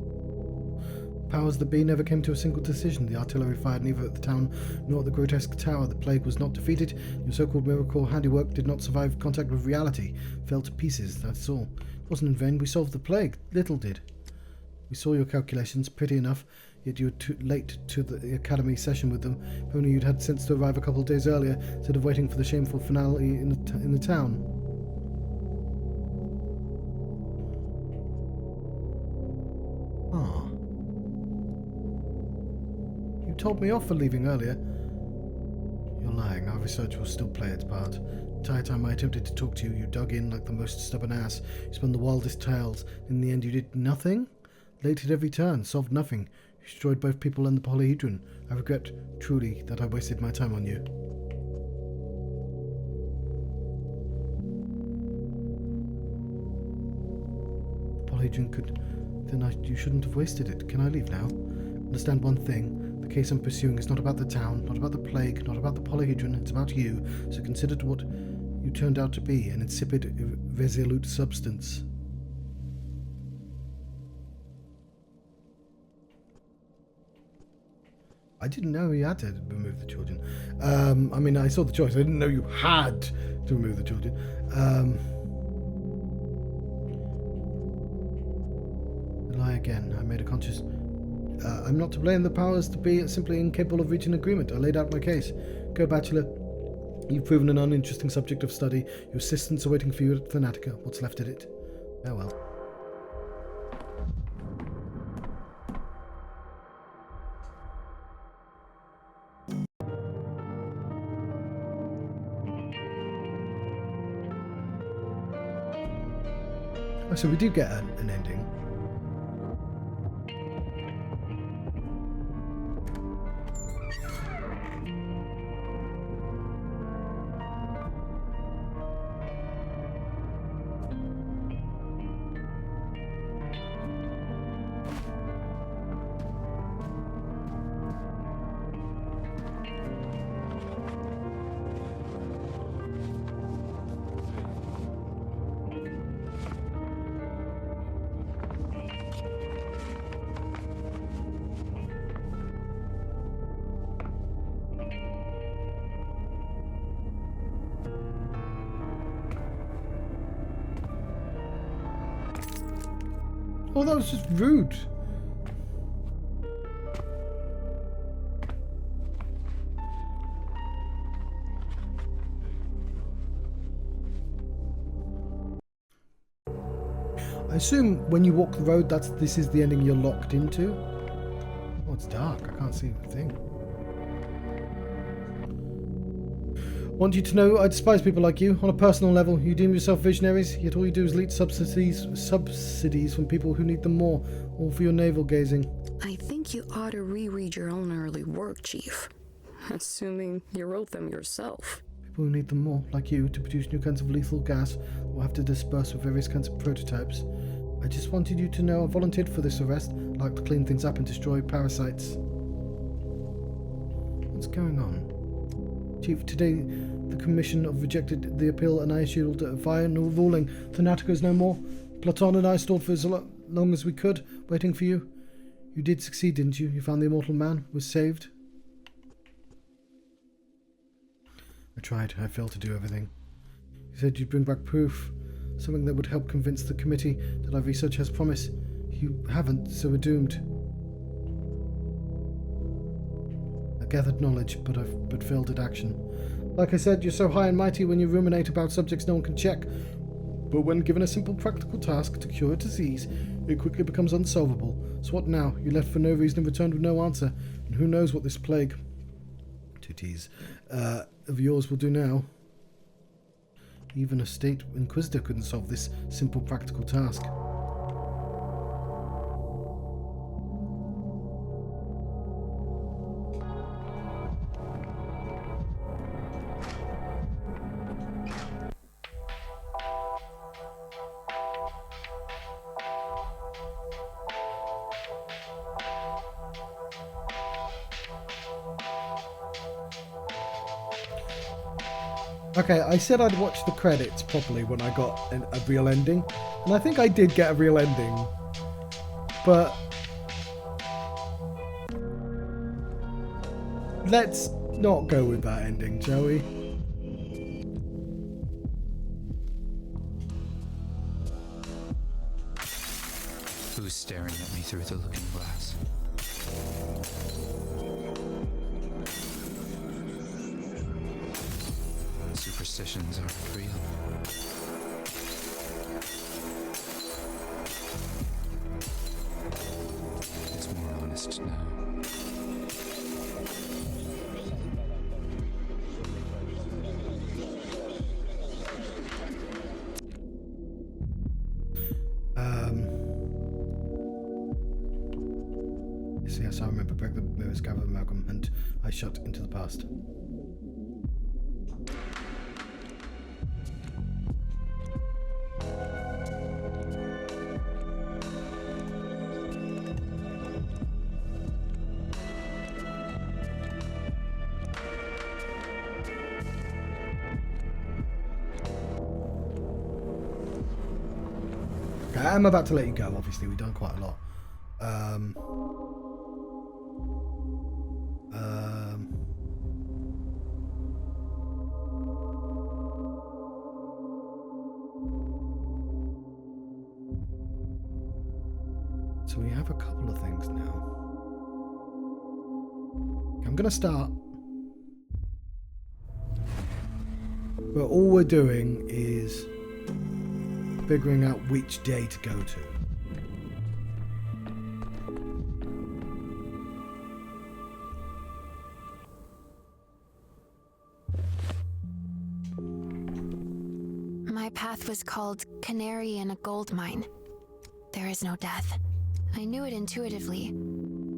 Powers that be never came to a single decision. The artillery fired neither at the town nor at the grotesque tower. The plague was not defeated. Your so-called miracle handiwork did not survive contact with reality. Fell to pieces, that's all. It wasn't in vain. We solved the plague. Little did. We saw your calculations, pretty enough, yet you were too late to the academy session with them. If only you'd had sense to arrive a couple of days earlier, instead of waiting for the shameful finale in the town. Told me off for leaving earlier. You're lying. Our research will still play its part. The entire time I attempted to talk to you, you dug in like the most stubborn ass. You spun the wildest tales. In the end, you did nothing? Late at every turn, solved nothing. You destroyed both people and the polyhedron. I regret, truly, that I wasted my time on you. The polyhedron could... Then you shouldn't have wasted it. Can I leave now? Understand one thing. The case I'm pursuing is not about the town, not about the plague, not about the polyhedron, it's about you, so consider what you turned out to be, an insipid, irresolute substance. I didn't know you had to remove the children. I mean, I saw the choice, I didn't know you had to remove the children. Lie again, I made a conscious... I'm not to blame. The powers to be simply incapable of reaching agreement. I laid out my case. Go, Bachelor. You've proven an uninteresting subject of study. Your assistants are waiting for you at Thanatica. What's left of it? Farewell. Oh, so we do get an ending. Oh, that was just rude. assume when you walk the road, this is the ending you're locked into. Oh, it's dark. I can't see a thing. Want you to know, I despise people like you. On a personal level, you deem yourself visionaries, yet all you do is leak subsidies from people who need them more, all for your navel gazing. I think you ought to reread your own early work, Chief. Assuming you wrote them yourself. People who need them more, like you, to produce new kinds of lethal gas, will have to disperse with various kinds of prototypes. I just wanted you to know I volunteered for this arrest. I'd like to clean things up and destroy parasites. What's going on? Chief, today the Commission have rejected the appeal and I issued a final ruling. Thanaticos no more. Platon and I stalled for as long as we could, waiting for you. You did succeed, didn't you? You found the immortal man, was saved. I tried. I failed to do everything. You said you'd bring back proof, something that would help convince the committee that our research has promise. You haven't, so we're doomed. I gathered knowledge, but failed at action. Like I said, you're so high and mighty when you ruminate about subjects no one can check. But when given a simple practical task to cure a disease, it quickly becomes unsolvable. So what now? You left for no reason and returned with no answer. And who knows what this plague, to tease, of yours will do now. Even a state inquisitor couldn't solve this simple practical task. Okay, I said I'd watch the credits properly when I got a real ending, and I think I did get a real ending, but let's not go with that ending, shall we? Who's staring at me through the looking glass? Superstitions aren't real. It's more honest now. Yes, I remember. Break the mirrors, gather Malcolm, and I shut into the past. Okay, I'm about to let you go. Obviously, we've done quite a lot. So we have a couple of things now. I'm going to start. But all we're doing is figuring out which day to go to. My path was called Canary in a Gold Mine. There is no death. I knew it intuitively.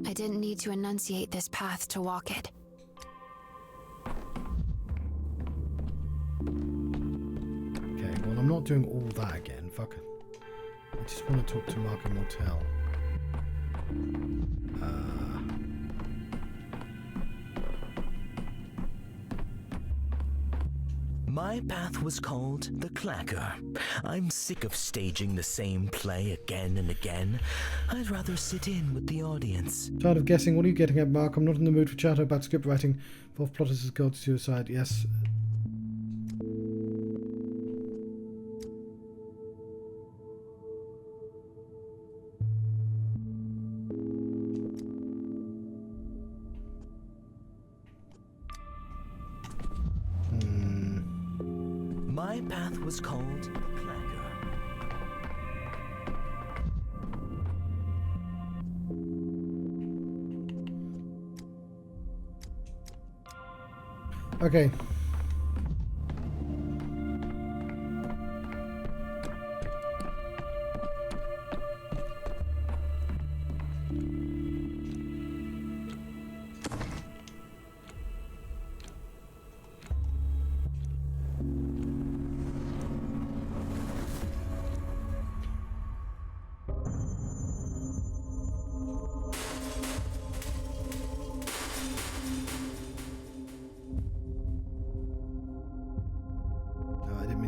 I didn't need to enunciate this path to walk it. Okay, well, I'm not doing all that again. Fuck it. I just want to talk to Mark and Mortel. My path was called the Clacker. I'm sick of staging the same play again and again. I'd rather sit in with the audience. Tired of guessing. What are you getting at, Mark? I'm not in the mood for chatter about script writing. Both plotters has gone to suicide. Yes. My path was called the Clacker. Okay.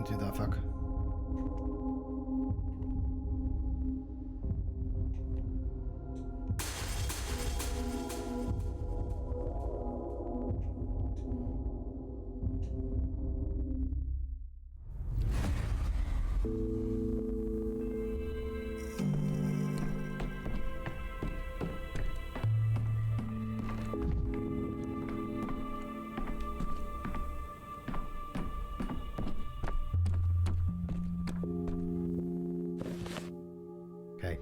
Do that, fuck. Okay.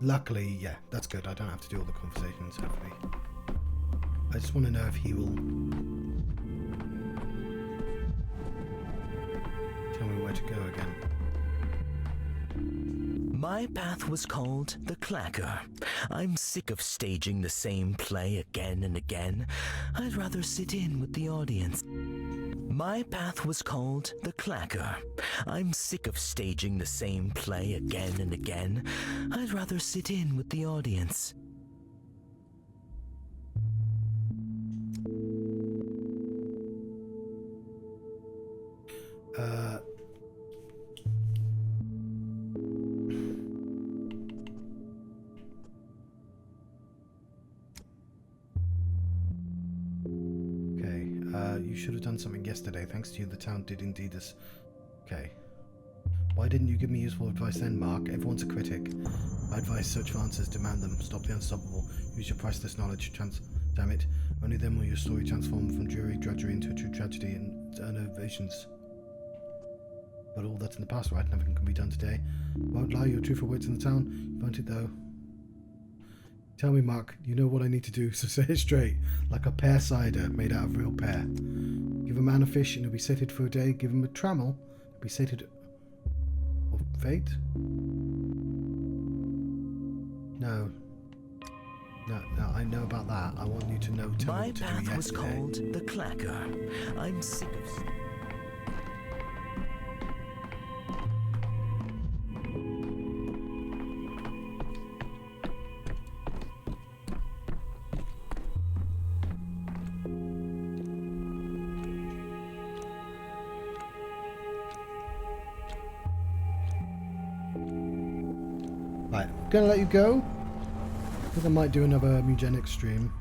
Luckily, yeah, that's good. I don't have to do all the conversations, hopefully. I just want to know if he will tell me where to go again. My path was called the Clacker. I'm sick of staging the same play again and again. I'd rather sit in with the audience. My path was called the Clacker. I'm sick of staging the same play again and again. I'd rather sit in with the audience. You should have done something yesterday. Thanks to you, the town did indeed as... Okay. Why didn't you give me useful advice then, Mark? Everyone's a critic. I advise search for answers, demand them, stop the unstoppable, use your priceless knowledge, damn it. Only then will your story transform from dreary drudgery into a true tragedy and innovations. But all that's in the past, right? Nothing can be done today. Won't lie, your truth awaits in the town. You won't it, though? Tell me, Mark, you know what I need to do, so say it straight. Like a pear cider made out of real pear. Give a man a fish and he'll be sated for a day. Give him a trammel, he'll be sated of fate? No. No, I know about that. I want you to know. Tell me what to do yesterday. My path was called the Clacker. I'm sick of... Right, I'm gonna let you go. I think I might do another Mugenic stream.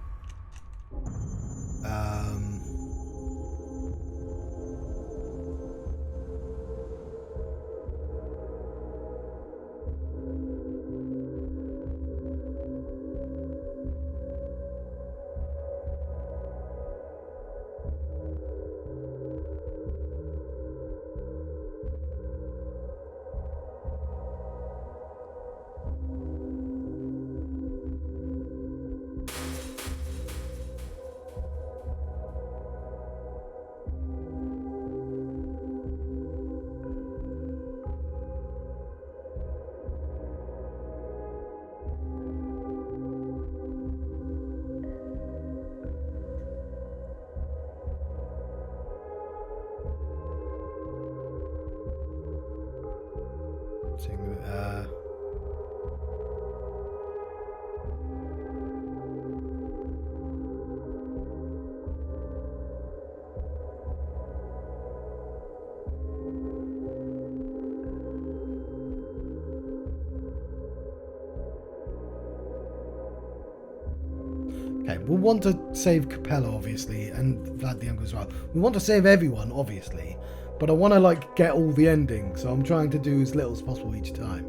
Okay, we'll want to save Capella, obviously, and Vlad the Younger as well. We want to save everyone, obviously, but I want to, like, get all the endings, so I'm trying to do as little as possible each time.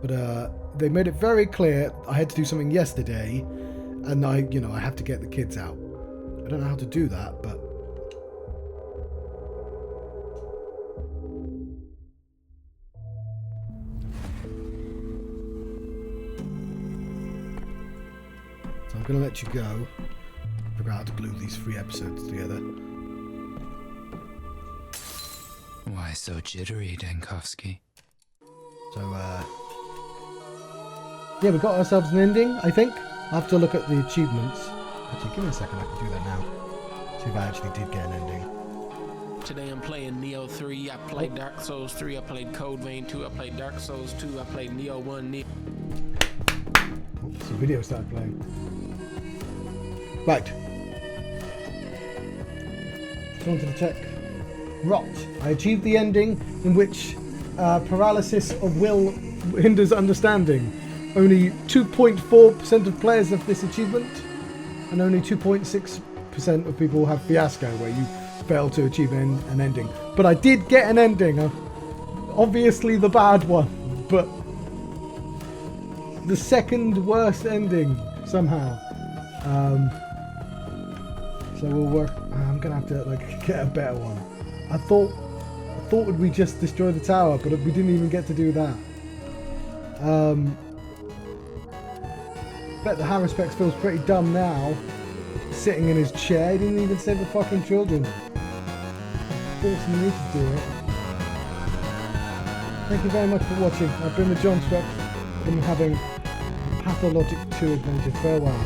But, they made it very clear I had to do something yesterday, and I have to get the kids out. I don't know how to do that, but... I'm going to let you go. Figure out how to glue these 3 episodes together. Why so jittery, Dankovsky? So, yeah, we got ourselves an ending, I think. I'll have to look at the achievements. Actually, give me a second, I can do that now. See if I actually did get an ending. Today I'm playing Neo 3, I played Dark Souls 3, I played Code Vein 2, I played Dark Souls 2, I played Neo 1, Neo... Oops, the video started playing. Right. Just wanted to check. Rot. I achieved the ending in which paralysis of will hinders understanding. Only 2.4% of players have this achievement, and only 2.6% of people have fiasco, where you fail to achieve an ending. But I did get an ending. Obviously the bad one, but the second worst ending somehow. So we'll work. I'm gonna have to get a better one. I thought we just destroy the tower, but we didn't even get to do that. Bet the Harrispex feels pretty dumb now, sitting in his chair. He didn't even save the fucking children. Forcing me to do it. Thank you very much for watching. I've been with Johnstruct. Been having Pathologic 2 adventure. Farewell.